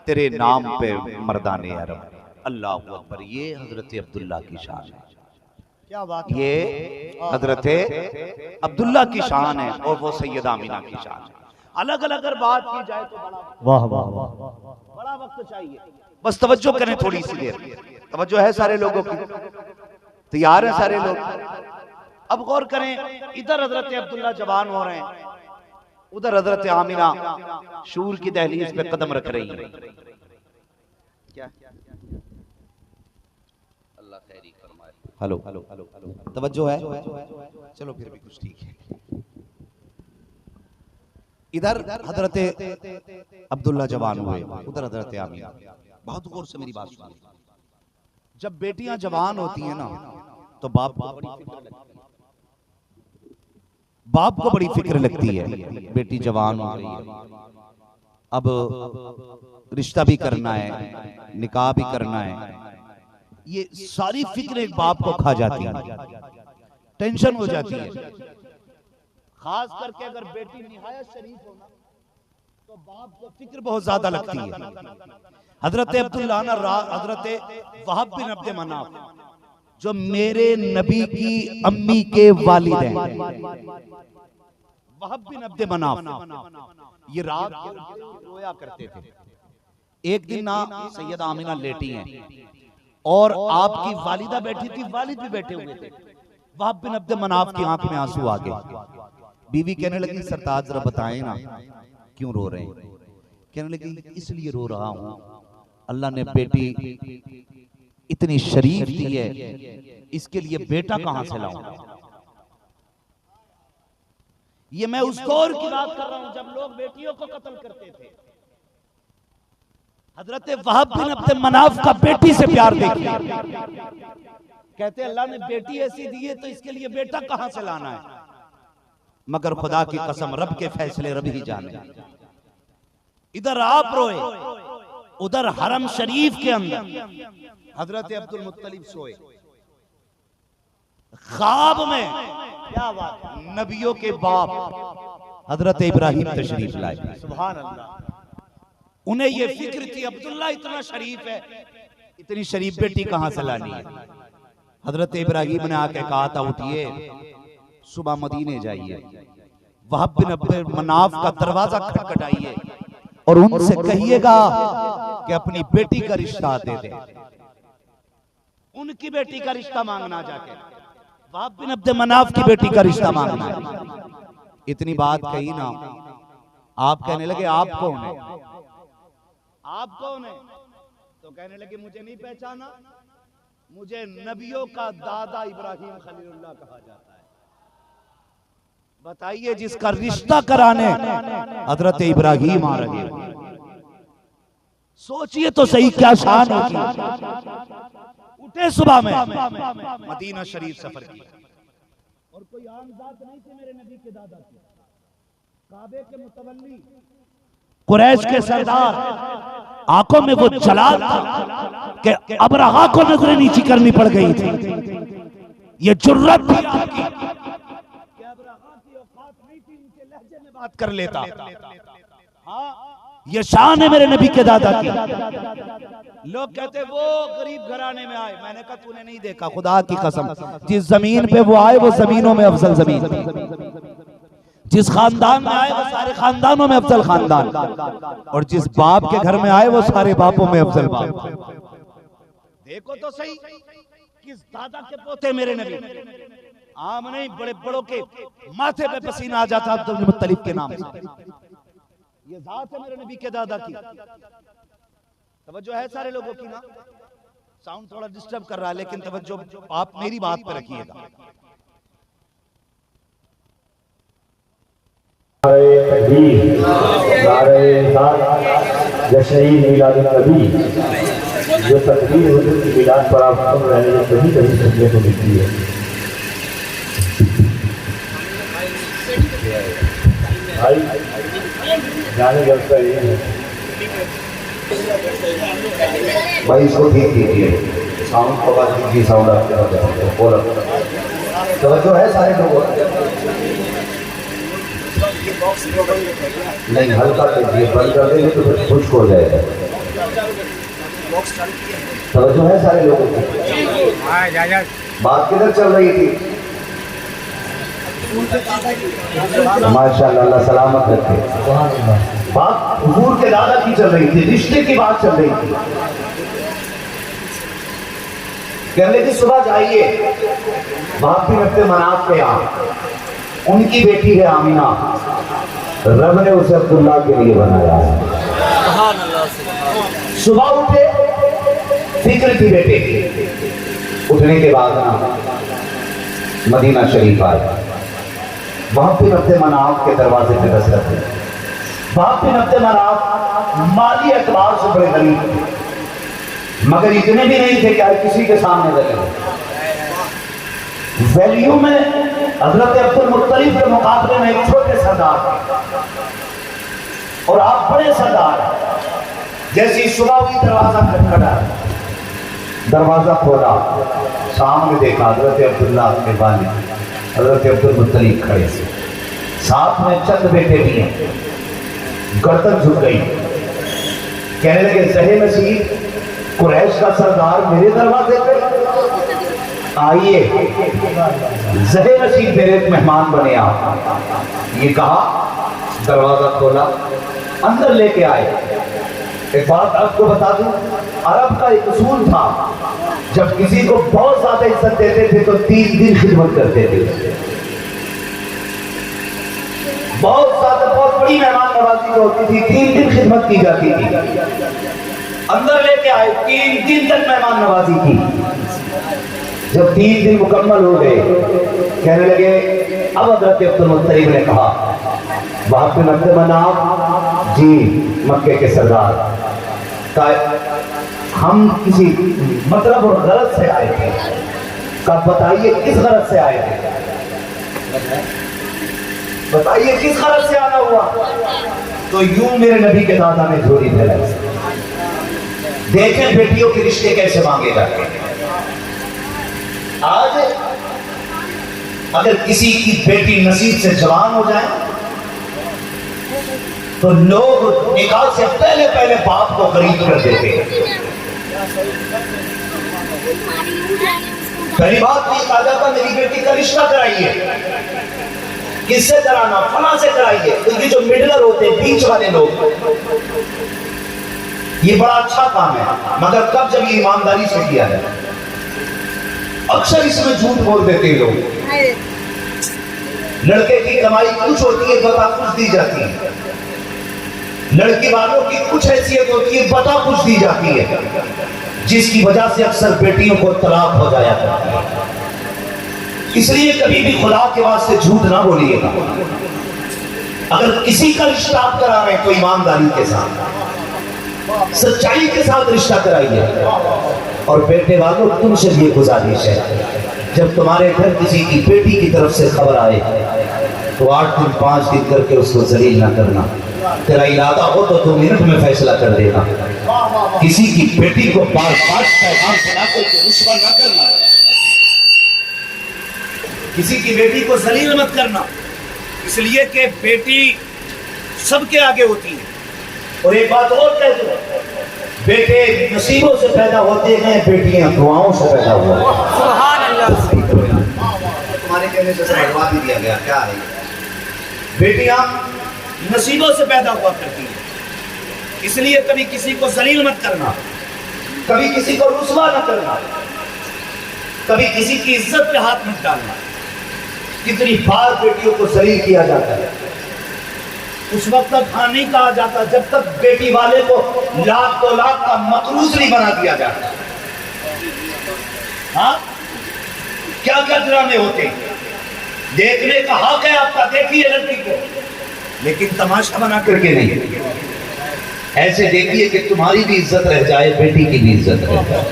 Speaker 3: तेरे नाम पे मर्दाने अरब। अल्लाह अकबर। ये हजरत अब्दुल्ला की शान है,
Speaker 2: क्या बात,
Speaker 3: ये हजरत अब्दुल्ला की शान है और वो सैयदा आमिना की शान है। अलग अलग अगर बात की जाए तो
Speaker 2: वाह वाह वाह,
Speaker 3: बड़ा वक्त चाहिए। बस तवज्जो करें थोड़ी सी देर, तवज्जो है सारे लोगों की? तैयार है सारे लोग? अब गौर करें, इधर हजरत अब्दुल्ला जवान हो रहे हैं, उधर हजरत आमिना शूर की दहलीज पे कदम रख रही है।
Speaker 1: क्या अल्लाह खैरी फरमाए।
Speaker 3: हेलो हेलो तवज्जो है? चलो फिर भी कुछ ठीक है। इधर हजरत अब्दुल्ला जवान हुए, उधर हजरत आमिना। बहुत गौर से मेरी बात सुनिए। जब बेटियां जवान होती हैं ना तो बाप को बड़ी फिक्र लगती है। बेटी जवान हो गई है, अब रिश्ता भी करना है, निकाह भी करना है, ये सारी फिक्र एक बाप को खा जाती है, टेंशन हो जाती है। खास करके अगर बेटी निहायत शरीफ हो ना तो बाप को फिक्र बहुत ज्यादा लगती है। हजरत अब्दुल्ला ना हजरत वहाब बिन अब्द मनाफ जो मेरे नबी की अम्मी के वालिद हैं, वहाब बिन अब्द मनाफ, ये रात रोया करते थे। एक दिन ना सैयदा आमिना लेटी हैं और आपकी वालिदा बैठी थी, वालिद भी बैठे हुए थे। वहाब बिन अब्द मनाफ की आंख में आंसू आ गए। बीवी कहने लगी सरताज जरा बताएं ना क्यों रो रहे हैं? कहने लगी इसलिए रो रहा हूं, अल्लाह ने बेटी इतनी शरीफ दी है, इसके लिए बेटा कहां से लाऊं? ये मैं उस दौर की बात कर रहा हूं जब लोग बेटियों को कत्ल करते थे। हजरत वहाब बिन अब्द मनाफ का बेटी से प्यार देखिए। कहते अल्लाह ने बेटी ऐसी दी है तो इसके लिए बेटा कहां से लाना है? मगर खुदा की कसम रब के फैसले रब ही जाने। इधर आप रोए, उधर हरम शरीफ के अंदर हजरत अब्दुल मुत्तलिब सोए। ख्वाब में क्या बात, नबियों के बाप हजरत इब्राहिम तशरीफ लाए।
Speaker 2: सुभान अल्लाह।
Speaker 3: उन्हें ये फिक्र थी अब्दुल्ला इतना शरीफ है, इतनी शरीफ बेटी कहां से लानी है? हजरत इब्राहिम ने आके कहा था उठिए सुबह मदीने जाइए, वहाब बिन अब्द मनाफ का दरवाजा खटखटाइए और उनसे कहिएगा कि अपनी बेटी का रिश्ता दे दे। उनकी बेटी का रिश्ता मांगना जाके, वहाब बिन अब्द मनाफ की बेटी का रिश्ता मांगना। इतनी बात कही ना, आप कहने लगे आप कौन है? आप कौन है? तो कहने लगे मुझे नहीं पहचाना, मुझे नबियों का दादा इब्राहिम खलीलुल्लाह कहा जाता है। बताइए, जिसका रिश्ता कराने हजरत इब्राहिम आ रहे हैं, सोचिए तो सही क्या शान होगी। उठे सुबह में मदीना शरीफ सफर किया और कोई आम जात नहीं थी मेरे नबी के दादा की, काबे के मुतवल्ली, कुरैश के सरदार, आंखों में वो जलाल था कि अबरहा को नजरें नीची करनी पड़ गई थी। ये जुर्रत थी आपकी कि अबरहा की औकात नहीं थी उनके लहजे में बात कर लेता। हाँ, ये शान है मेरे नबी के दादा की। लोग कहते वो गरीब घराने में आए, मैंने कहा तूने नहीं देखा, खुदा की कसम, जिस जमीन पे वो आए वो जमीनों में अफजल जमीन थी। जिस खानदान में आए वो सारे खानदानों में अफजल खानदान, और जिस बाप के घर में आए वो सारे बापों में अफजल बाप। देखो तो सही, किस दादा के पोते मेरे नबी। आम नहीं, बड़े बड़ों के माथे पे पसीना आ जाता अब्दुल मुत्तलिब के नाम से। ये जात है मेरे नबी के दादा की। तवज्जो है सारे लोगों की ना? साउंड थोड़ा डिस्टर्ब कर रहा है, लेकिन तवज्जो आप मेरी बात पे रखिएगा।
Speaker 4: नबी जो तकरीर हुजूर की मिलाद पर आप सुन रहे हैं, कभी कभी सुनने को मिलती है। भाई जाने लगता है भाई, इसको ठीक कीजिए, साउंड को बात कीजिए, साउंड आपके बोला तो है सारे लोग नहीं, हल्का कीजिए, बंद कर देंगे तो फिर खुश्क हो जाएगा। तो है सारे लोगों की बात किधर चल रही थी? माशाअल्लाह, अल्लाह सलामत रखे। बात हुजूर के दादा की चल रही थी, रिश्ते की बात चल रही थी। कहने की सुबह जाइए बाप भी रखते मनाफ के यहाँ, उनकी बेटी है आमिना, रब ने उसे अब्दुल्लाह के लिए बनाया है। सुबह उठे, फिक्र थी बेटे की। उठने के बाद ना मदीना शरीफ आए, वहां पे नब्ते मनाफ के दरवाजे पे दस्तक दी। वहां पे नब्ते मनाफ माली एतबार से बड़े गरीब थे, मगर इतने भी नहीं थे कि हर किसी के सामने गरीब। वैल्यू में हजरत अब्दुल मुत्तलिब के मुकाबले में एक छोटे सरदार थे और आप बड़े सरदार। जैसी सुबह हुई दरवाजा खटखटा, दरवाजा खोला, सामने देखा हजरत अब्दुल्लाह के वालिद हजरत अब्दुल मुत्तलिब खड़े, साथ में चंद बेटे भी हैं। गर्दन झुक गई, कहने लगे ज़हे नसीब, कुरैश का सरदार मेरे दरवाजे पे, आइए ज़हे नसीब मेरे मेहमान बने आप। ये कहा, दरवाजा खोला, अंदर लेके आए। एक बात आपको बता दूं, अरब का एक उसूल था, जब किसी को बहुत ज्यादा इज्जत देते थे तो 3 दिन खिदमत करते थे। बहुत ज्यादा, बहुत बड़ी मेहमान नवाजी जो होती थी, 3 दिन खिदमत की जाती थी। अंदर लेके आए, 3 दिन तक मेहमान नवाजी की। जब 3 दिन मुकम्मल हो गए, कहने लगे, अब हजरत अब्दुल मुत्तलिब ने कहा, वहां पे नब्ते मनाफ जी, मक्के के सरदार का हम किसी मतलब और गलत से आए थे। कब बताइए किस गलत से आए थे? बताइए किस गलत से आना हुआ? तो यूं मेरे नबी के दादा ने झोली फैलाई। देखें बेटियों के रिश्ते कैसे मांगे जाते हैं। आज अगर किसी की बेटी नसीब से जवान हो जाए तो लोग निकाह से पहले पहले बाप को खरीद कर देते हैं। पहली बात ये कहा जाता, मेरी बेटी का रिश्ता कराइए। किससे कराना? फला से कराइए। तो ये जो मिडलर होते हैं, बीच वाले लोग, ये बड़ा अच्छा काम है, मगर कब? जब ये ईमानदारी से किया जाए। अक्सर इसमें झूठ बोल देते हैं लोग। लड़के की कमाई कुछ होती है, बता कुछ दी जाती है। लड़की वालों की कुछ हैसियत होती है, बता कुछ दी जाती है। जिसकी वजह से अक्सर बेटियों को तलाक हो जाया करती है। इसलिए कभी भी खुदा के वास्ते झूठ ना बोलिएगा। अगर किसी का रिश्ता आप करा रहे हैं तो ईमानदारी के साथ, सच्चाई के साथ रिश्ता कराइए। और बेटे वालों, तुमसे भी गुजारिश है, जब तुम्हारे घर किसी की बेटी की तरफ से खबर आए तो 8 दिन 5 दिन करके उसको जलील ना करना। तेरा इरादा हो तो 2 मिनट में फैसला कर देगा। किसी की बेटी को बार बार पैगाम सुना करके रुस्वा न करना, किसी की बेटी को जलील मत करना, इसलिए कि बेटी सबके आगे होती है। और एक बात और कह दूं, बेटे नसीबों से पैदा होते हैं, बेटियां दुआओं से पैदा हुआ। तुम्हारे कहने से समझवा भी दिया गया, क्या है? बेटियां नसीबों से पैदा हुआ करती हैं, इसलिए कभी किसी को जलील मत करना, कभी किसी को रुस्वा न करना, कभी किसी की इज्जत पे हाथ मत डालना। कितनी बार बेटियों को जलील किया जाता है, उस वक्त तक हाँ नहीं कहा जाता जब तक बेटी वाले को लाख 2 लाख का मकरूज नहीं बना दिया जाता। हाँ, क्या क्या ड्रामे होते हैं। देखने का हक है आपका, देखिए लड़की को, लेकिन तमाशा बना करके नहीं। ऐसे देखिए कि तुम्हारी भी इज्जत रह जाए, बेटी की भी इज्जत रह जाए।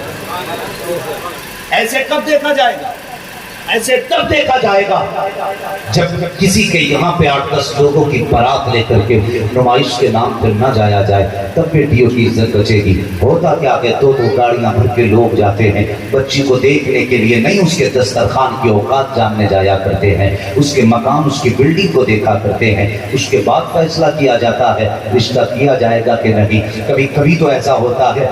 Speaker 4: ऐसे कब देखा जाएगा? ऐसे तब देखा जाएगा जब किसी के यहाँ पे 8-10 लोगों की बारात लेकर के नुमाइश के नाम पर न जाया जाए, तब बेटियों की इज्जत बचेगी। होता क्या है, 2-2 गाड़ियां भर के लोग जाते हैं बच्ची को देखने के लिए, नहीं उसके दस्तरखान की औकात जानने जाया करते हैं, उसके मकान उसकी बिल्डिंग को देखा करते हैं। उसके बाद फैसला किया जाता है रिश्ता किया जाएगा कि नहीं। कभी कभी तो ऐसा होता है,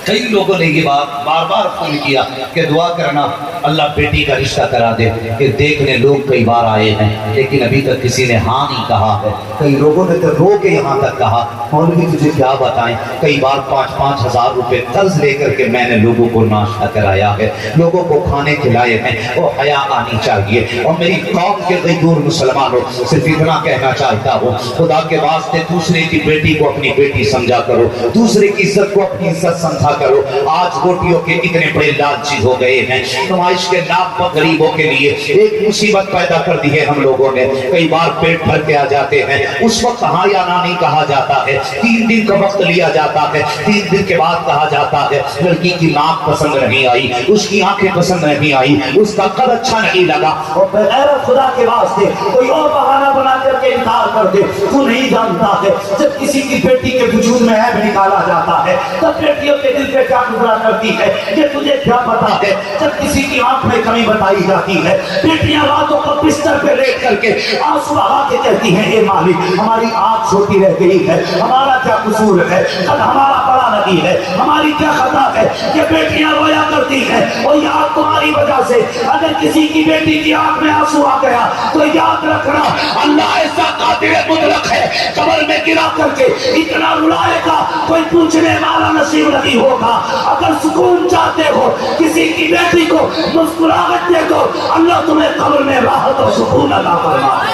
Speaker 4: कई लोगों ने ये बात बार बार फोन किया कि दुआ करना अल्लाह बेटी का रिश्ता करा दे, कि देखने लोग कई बार आए हैं लेकिन अभी तक किसी ने हाँ नहीं कहा है। कई लोगों ने तो रो के यहाँ तक कहा, मौलवी तुझे क्या बताएं, कई बार 5-5 हज़ार रुपए कर्ज लेकर के मैंने लोगों को नाश्ता कराया है, लोगों को खाने खिलाए हैं। वो हया आनी चाहिए। और मेरी कौम के गैर मुसलमानों, सिर्फ इतना कहना चाहता हूँ, खुदा के वास्ते दूसरे की बेटी को अपनी बेटी समझा करो, दूसरे की इज्जत को अपनी इज्जत समझा करो। आज रोटियों के इतने बड़े लालची हो गए हैं, नुमाइश के नाम पर गरीबों के लिए एक मुसीबत पैदा कर दी है हम लोगों ने। कई बार पेट भर के आ जाते हैं, उस वक्त हाँ या ना नहीं कहा जाता है, 3 दिन का वक्त लिया जाता है, 3 दिन के बाद कहा जाता है लड़की की नाक पसंद नहीं आई, उसकी आंखें पसंद नहीं आई, उसका कद अच्छा नहीं लगा, और बगैर खुदा के वास्ते कोई और बहाना बना करके इनकार कर दे। तू नहीं जानता है जब किसी की बेटी के वजूद में ऐब निकाला जाता है तब बेटियों के दिल पे क्या गुजरा करती है, ये तुझे क्या पता है। जब किसी की आंख में कमी बताई जाती है, बेटियां रातों को बिस्तर पे लेट करके आंसू बहा के कहती हैं, ए मालिक हमारी आंख छोटी रह गई है, हमारा क्या कसूर है, कल हमारा बड़ा नहीं है, हमारी क्या खता है। ये बेटियां रोया करती हैं, और याद तुम्हारी वजह से अगर किसी की बेटी की आंख में आंसू आ गया तो याद रखना अल्लाह ऐसा कादिर मुतलक है, कब्र में गिरा करके इतना रुलाएगा कोई पूछने वाला नसीब नहीं होगा। अगर सुकून चाहते हो, किसी की बेटी को मुस्कुराहट दे दो, अल्लाह तुम्हें कब्र में राहत और सुकून अता फरमाए।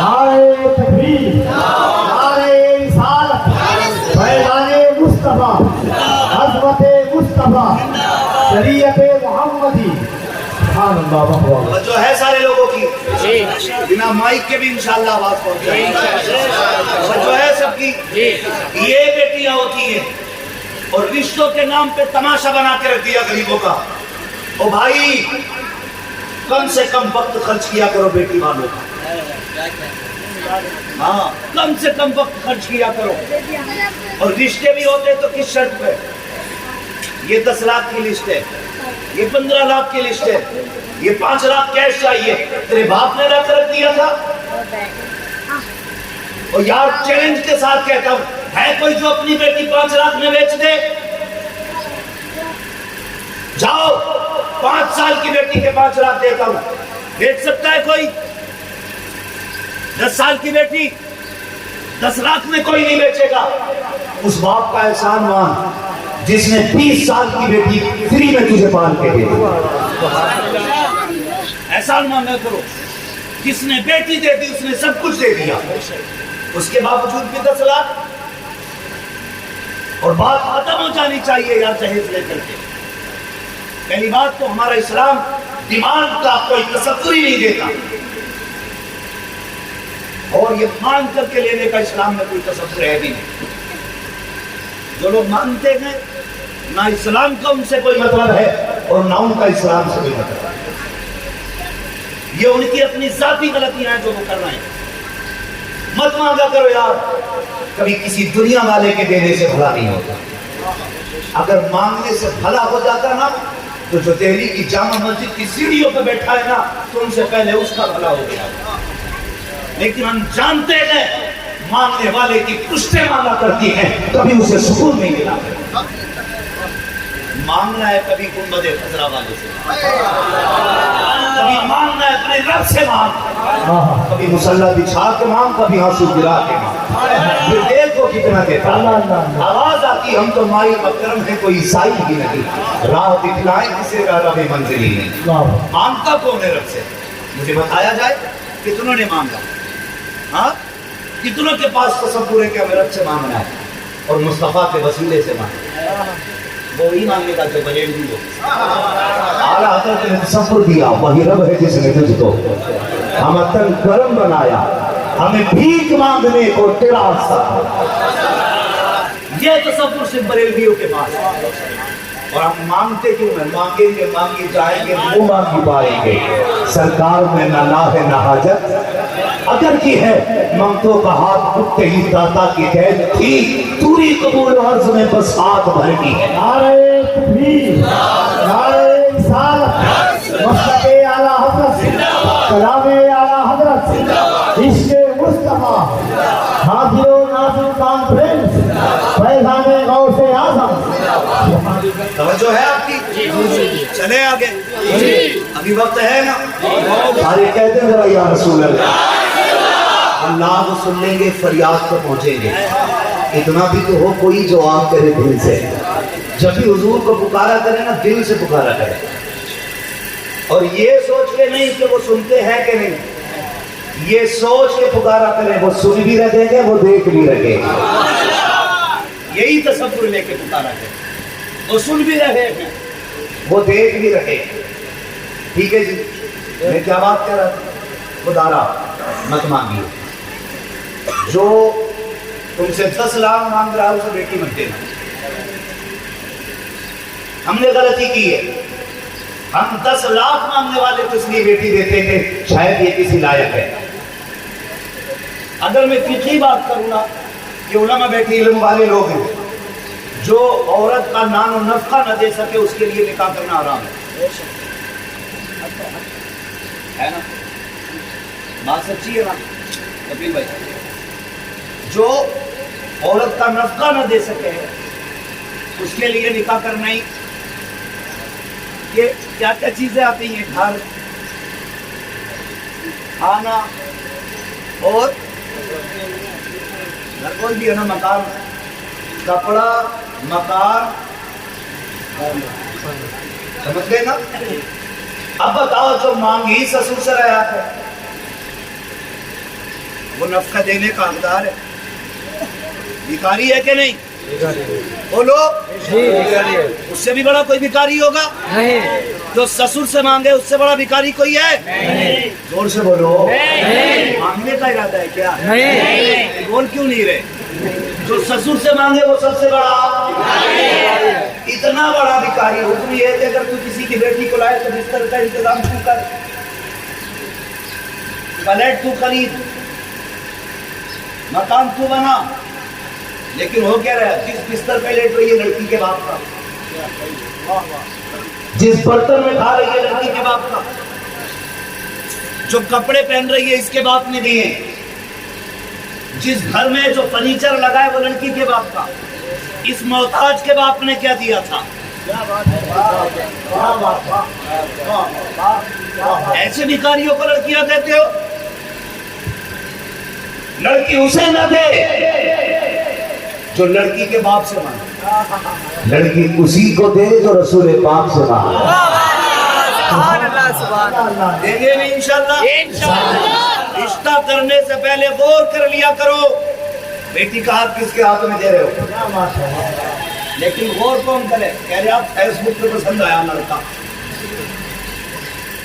Speaker 2: नारे तकबीर, नारे रिसालत, फैज़ाने मुस्तफा, अज़मते मुस्तफा, शरीयत मुहम्मदी। सुभान अल्लाह व अकबर।
Speaker 4: जो है सारे लोगों की बिना माइक के भी इंशाअल्लाह आवाज पहुंचाएगी, जो है सबकी। ये बेटियां होती हैं और रिश्तों के नाम पे तमाशा बना के रख दिया गरीबों का। ओ भाई, कम से कम वक्त खर्च किया करो बेटी वालों का। हाँ, कम से कम वक्त खर्च किया करो। और रिश्ते भी होते तो किस शर्त पे? ये 10 लाख की लिस्ट है, ये 15 लाख की लिस्ट है, ये 5 लाख कैश चाहिए, तेरे बाप ने रख दिया था। और यार चैलेंज के साथ कहता हूं, है कोई जो अपनी बेटी 5 लाख में बेच दे? जाओ, 5 साल की बेटी के 5 लाख देता हूं, बेच सकता है कोई? 10 साल की बेटी 10 लाख में कोई नहीं बेचेगा। उस बाप का एहसान मान जिसने 20 साल की बेटी फ्री में तुझे पाल के दे दी। एहसान मान करो, जिसने बेटी दे दी उसने सब कुछ दे दिया, उसके बावजूद भी 10 लाख। और बात खत्म हो जानी चाहिए यार जहेज लेकर के। पहली बात तो हमारा इस्लाम दिमाग का कोई तसव्वुर ही नहीं देता, और ये मांग करके लेने का इस्लाम में कोई तसव्वुर है भी नहीं। जो लोग मानते हैं ना इस्लाम का उनसे कोई मतलब है और ना उनका इस्लाम से कोई मतलब है। ये उनकी अपनी जाती गलतियां हैं जो वो कर रहे हैं। मत मांगा करो यार, कभी किसी दुनिया वाले के देने से भला नहीं होता। अगर मांगने से भला हो जाता ना तो जो दिल्ली की जामा मस्जिद की सीढ़ियों पर बैठा है ना, तो उनसे पहले उसका भला हो गया। लेकिन हम जानते हैं मांगने वाले की पुष्टे मांगा करती हैं, कभी उसे सुकून नहीं मिला। मांगना है कभी गुंबदे खजरा वाले से, कभी मांगना है अपने रब से मांग, कभी मुसल्ला बिछा के मांग, कभी आंसू गिरा के मांग। फिर देखो कितना देता आवाज आती, हम तो माई मकरम है कोई ईसाई भी नहीं, राह दिखलाए किसे रब मंजिली नहीं। मांगता कौन है रब से? मुझे बताया जाए कितनों ने मांगा? हाँ, कितनों के पास तसव्वुर है कि हमें रब से मांगना है और मुस्तफा के वसीले से मांगना है। वो ही मांगने का जो बजट भी हो। आला हज़रत ने तसव्वुर दिया, वही रब है जिसने तुझको हम तन गरम बनाया, हमें भीख मांगने को तेरा आस्था। ये तसव्वुर सिर्फ बरेलवियों के पास। और हम मांगते क्यों हैं? मांगेंगे मांगे जाएंगे, वो मांगी पाएंगे। सरकार में ना ला है ना हाजत, अगर की है मंगतों का हाथ उठते ही दाता की कैद थी, पूरी कबूल अर्ज में बस हाथ भर की है।
Speaker 2: नारे तकबीर, नारे रिसालत, मसलके आला हज़रत, कलामे आला हज़रत, इश्क़े मुस्तफा, हाजिर व नाज़िर कॉन्फ्रेंस, फैज़ाने गौसे आज़म।
Speaker 4: तवज्जो है आपकी? चले आगे, अभी वक्त है ना? सारे कहते हैं जरा या रसूल अल्लाह, अल्लाह को सुन लेंगे, फरियाद तो पहुंचेंगे। इतना भी तो हो कोई जवाब करे दिल से। जब भी हुजूर को पुकारा करे ना, दिल से पुकारा करे, और ये सोच के नहीं कि वो सुनते हैं कि नहीं, ये सोच के पुकारा करे वो सुन भी रखेंगे, वो देख भी रखेंगे। यही तसव्वुर लेके पुकारा है, वो सुन भी रहे हैं, वो देख भी रहे। ठीक है जी, मैं क्या बात कर रहा था? खुदारा मत मांगिए, जो तुमसे 10 लाख मांग रहा है उसे बेटी मत देना। हमने गलती की है, हम 10 लाख मांगने वाले तो इसलिए बेटी देते थे शायद ये किसी लायक है। अगर मैं फिक्री बात करूँ ना, ये उलमा बैठे इल्म वाले लोग हैं, जो औरत का नान और नफका न दे सके उसके लिए निकाह करना हराम है ना? बात सच्ची है ना कपिल भाई? जो औरत का नफका न दे सके उसके लिए निकाह करना ही, ये क्या क्या चीजें आती हैं? घर, खाना और घर कोई भी है ना, मकान, कपड़ा, मकान, समझ गए ना? अब बताओ, जो मांग ही ससुर से रहा है वो नफका देने का हकदार है? भिखारी है कि नहीं? बोलो, उससे भी बड़ा कोई भिखारी होगा? जो ससुर से मांगे उससे बड़ा भिखारी कोई है? जोर से बोलो। मांगने का इरादा है क्या? बोल क्यों नहीं रहे? जो ससुर से मांगे वो सबसे बड़ा, इतना बड़ा भिखारी। हुक्म ये है कि अगर तू किसी की बेटी को लाए तो बिस्तर का इंतजाम तू कर, पलेट तू खरीद, मकान तू बना। लेकिन हो क्या रहा है? जिस बिस्तर पे लेट रही है लड़की के बाप का, जिस बर्तन में खा रही है लड़की के बाप का, जो कपड़े पहन रही है इसके बाप ने दिए, जिस घर में जो फर्नीचर लगा है वो लड़की के बाप का, इस मोहताज के बाप ने क्या दिया था? ऐसे भिखारियों को लड़कियां देते हो? लड़की उसे न दे जो लड़की के बाप से मांगे, लड़की उसी को दे जो रसूल पाक से मांगे। देंगे नहीं इंशाल्लाह। रिश्ता करने से पहले गौर कर लिया करो, बेटी का हाथ किसके हाथ में दे रहे हो? लेकिन गौर कौन करे, कह रहे आप फेसबुक पे पसंद आया लड़का,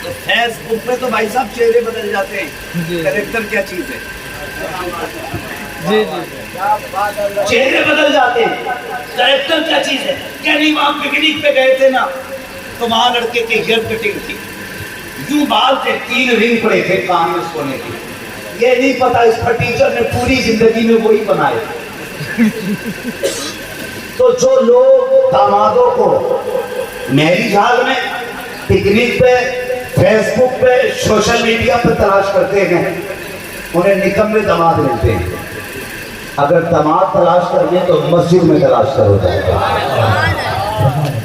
Speaker 4: तो फेसबुक पे तो भाई साहब चेहरे बदल जाते हैं, कैरेक्टर क्या चीज है, चेहरे बदल जाते हैं, कैरेक्टर क्या चीज है। क्या नहीं, वहां पिकनिक पे गए थे ना, तो वहां लड़के की हेयर कटिंग थी, यूं बाल थे, 3 रिंग पड़े थे कान में सोने के, ये नहीं पता इसका टीचर ने पूरी जिंदगी में वही बनाए। तो जो लोग दामादों को मैरिज हॉल में, पिकनिक पे, फेसबुक पे, सोशल मीडिया पे तलाश करते हैं, उन्हें निकम्मे दामाद मिलते हैं। अगर दामाद तलाश करने तो मस्जिद में तलाश करो जाएगा,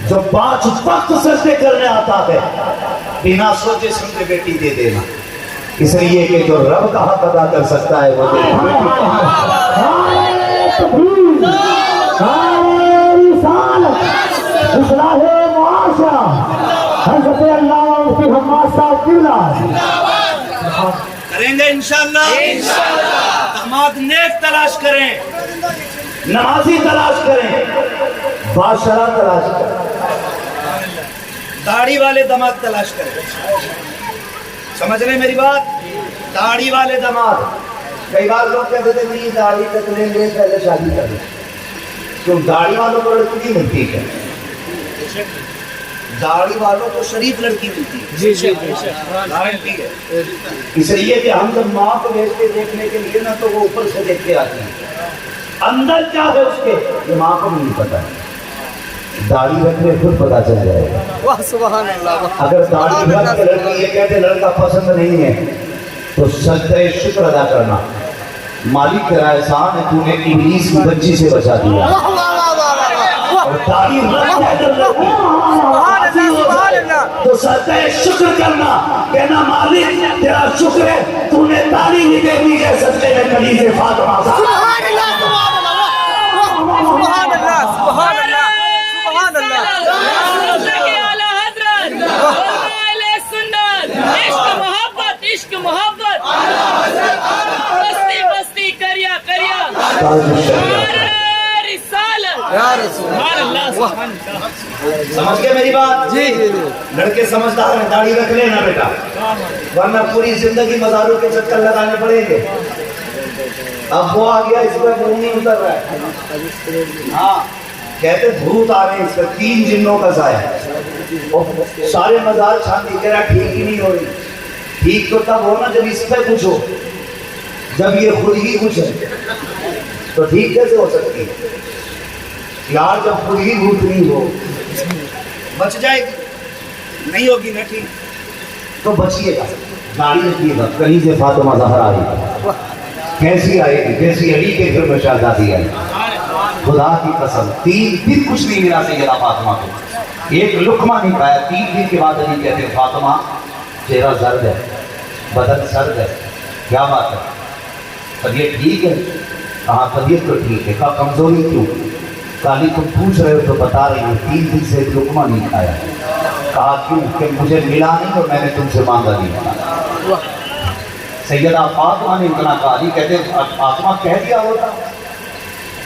Speaker 4: जो 5 वक्त सजदे करने आता है, बिना सोचे समझे बेटी दे देना, इसलिए कि जो रब का हक अदा कर सकता है वो करेंगे इंशाअल्लाह। दामाद नेक तलाश करें, नमाजी तलाश करें, बादशाह तलाश करें, दाढ़ी वाले दामाद तलाश करें। समझ रहे मेरी बात, दाढ़ी वाले दामाद। कई बार लोग कहते थे नहीं दाढ़ी तक लेंगे पहले शादी करें, क्यों? दाढ़ी वालों को लड़की नहीं मिलती है, दाढ़ी वालों को शरीफ लड़की मिलती है। जी जी गारंटी है। इसलिए कि हम जब माँ को भेजते देखने के लिए ना, तो वो ऊपर से देख के आती है, अंदर क्या है उसके ये माँ को नहीं पता है। दाढ़ी रखने खुद पता चल जाएगा। वाह सुभान अल्लाह। अगर दाढ़ी रख के लड़की ये कहते लड़का पसंद नहीं है, तो सजदे शुक्र अदा करना, मालिक तेरा एहसान है, तूने इब्लीस की बच्ची से बचा दिया। और दाढ़ी तो सजदे शुक्र करना, कहना मालिक तेरा शुक्र है, तूने दाढ़ी भी दे दी है सजदे में कलीजे फातिमा। सुभान अल्लाह, सुभान अल्लाह, सुभान अल्लाह, सुभान अल्लाह।
Speaker 5: इश्क मोहब्बत बस्ती बस्ती करिया करिया
Speaker 4: समझ गए मेरी बात? जी लड़के समझदार हैं, दाढ़ी रख लेना बेटा, वरना पूरी जिंदगी मज़ारों के चक्कर लगाने पड़ेंगे। अब वो आ गया, इस पर नहीं उतर रहा है। हाँ कहते भूत आ रहे हैं, इसका 3 जिन्नों का साया, सारे मज़ार छाती तेरा ठीक ही नहीं हो रही। ठीक तो तब हो ना जब इस पे कुछ हो, जब ये खुद ही कुछ है तो ठीक कैसे हो सकती है यार? जब खुद ही भूत नहीं हो, बच जाएगी, नहीं होगी ना ठीक, तो बचिएगा, गाड़ी रखिएगा। कहीं से फातिमा ज़हरा आई, कैसी आएगी? जैसी अली के घर में शहजादी आई। खुदा की कसम 3 दिन कुछ नहीं मिला सैयदा फातिमा को, एक लुकमा नहीं पाया। 3 दिन के बाद अली कहते हैं फातिमा चेहरा जर्द है, बदन सर्द है, क्या बात है, तबीयत ठीक है? कहा तबीयत तो ठीक है। कहा कमजोरी क्यों? काली तुम पूछ रहे हो तो बता रही हूँ, 3 दिन से लुकमा नहीं खाया। कहा क्यों? कि मुझे मिला नहीं और मैंने तुमसे मांगा नहीं। सैयदा फातिमा ने इतना कहा, अली कहते फातिमा कह दिया होता,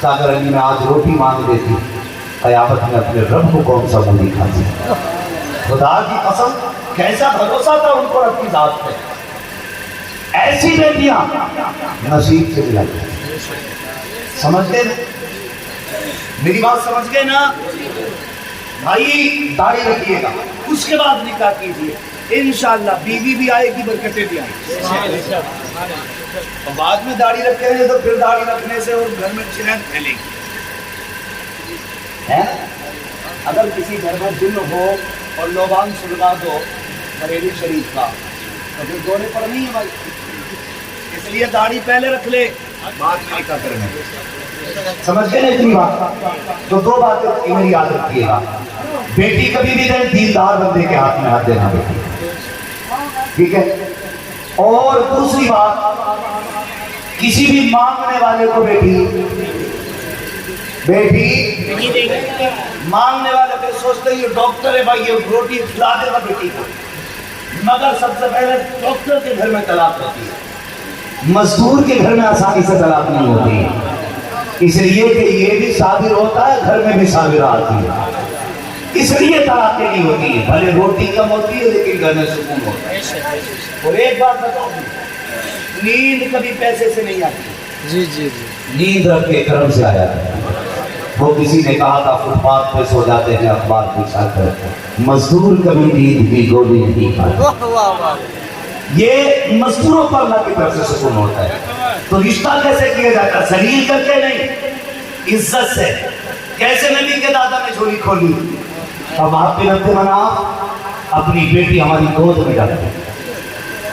Speaker 4: अगर अली मैं आज रोटी मांग देती, कयामत में अपने रब को कौन सा मुंह दिखाती। खुदा की कसम कैसा भरोसा था उनको अपनी जात पे। ऐसी बेटियां नसीब से मिला। समझ गए मेरी बात? समझ गए ना भाई? दाढ़ी रखिएगा, उसके बाद निकाह कीजिए, इंशाअल्लाह बीवी भी आएगी, बरकतें भी आएगी। तो बाद में दाढ़ी रखेंगे तो फिर दाढ़ी रखने से और घर में चिरैन फैलेगी है। अगर किसी घर में दिल हो और लोबान सुलगा दो बरेली शरीफ का, तो फिर दोने पर नहीं है भाई। इसलिए दाढ़ी पहले रख ले, बाद में निकाह करने। समझ गए ना इतनी बात? तो 2 बातें मेरी याद रखिएगा, बेटी कभी भी नहीं दीनदार बंदे के हाथ में हाथ देना बेटी, ठीक है? और दूसरी बात, किसी भी मांगने वाले को बेटी मांगने वाले पे सोचते ये डॉक्टर है भाई, ये रोटी खिला देगा बेटी को, मगर सबसे पहले डॉक्टर के घर में तलाक होती है, मजदूर के घर में आसानी से तलाक नहीं होती। इसलिए कि ये भी साबिर होता है, घर में भी साबिर आती है, इसलिए तलाक़ें नहीं होती है। भले रोटी कम होती है लेकिन घर में सुकून होता है। और एक बात बताओ, नींद कभी पैसे से नहीं आती।
Speaker 6: जी जी जी।
Speaker 4: नींद रब के करम से आया है। वो किसी ने कहा था फुटपाथ पे सो जाते हैं अखबार बिछा कर, मजदूर कभी नींद की गोली नहीं खाते। ये मजदूरों पर अल्लाह की तरफ से सुकून होता है। तो रिश्ता कैसे किया जाता है? जलील करके नहीं, इज्जत से। कैसे नबी के दादा ने झोली खोली? अब आप भी रखते मना अपनी बेटी हमारी गोद में डालते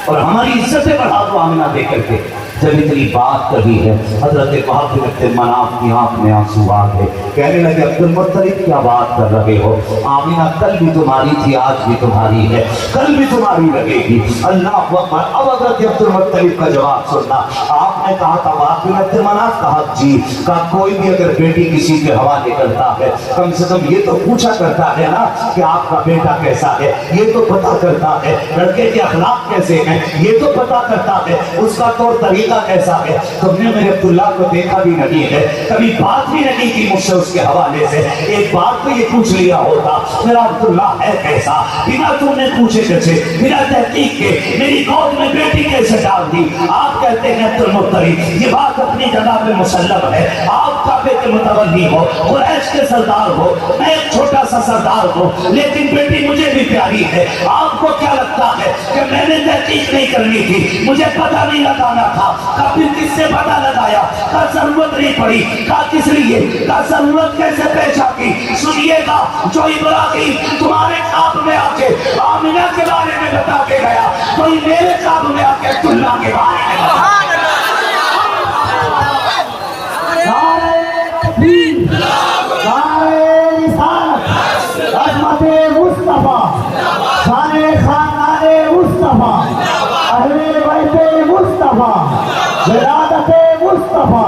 Speaker 4: और हमारी इज्जतें बढ़ा दो आमिना दे करके। जब इतनी बात कही है, हजरत वहाब मनाफ की आंख में आंसू आ गए। कहने लगे अब्दुल मुत्तलिब क्या बात कर रहे हो? आमिना कल भी तुम्हारी थी, आज भी तुम्हारी है, कल भी तुम्हारी लगेगी। अल्लाह अकबर। अब हजरत अब्दुल मुत्तलिब का जवाब सुनना। आपने कहा था वहाब मनाफ, कहा जी, का कोई भी अगर बेटी किसी के हवाले करता है, कम से कम ये तो पूछा करता है ना कि आपका बेटा कैसा है, ये तो पता करता है। लड़के के अखलाक कैसे हैं, ये तो पता करता है। उसका तौर तरीका कैसा है। तुमने मेरे अब्दुल्ला को देखा भी नहीं है, कभी बात भी नहीं की मुझसे उसके हवाले से। एक बार तो ये पूछ लिया होता मेरा अब्दुल्ला है कैसा, बिना तुमने पूछे कैसे, बिना तहकीक के मेरी गोद में बेटी कैसे डाल दी। आप कहते हैं अब्दुल मुत्तलिब, ये बात अपनी जगह पे मुसल्लम है। आप काबे के मुतवल्ली हो, कुरैश के सरदार हो, मैं एक छोटा सा सरदार हूँ, लेकिन बेटी मुझे भी प्यारी है। आपको क्या लगता है कि मैंने तहकीक नहीं करनी थी, मुझे पता नहीं लगाना था? कभी किससे पता लगाया? का जरूरत नहीं पड़ी। का किस लिए? का जरूरत कैसे पेश आती? सुनिएगा, जो इब्राहिम तुम्हारे ख्वाब में आके आमिना के बारे में बता के गया, कोई मेरे ख्वाब में आके अब्दुल्ला के बारे में बता।
Speaker 2: मुस्तफा, विलादत मुस्तफा।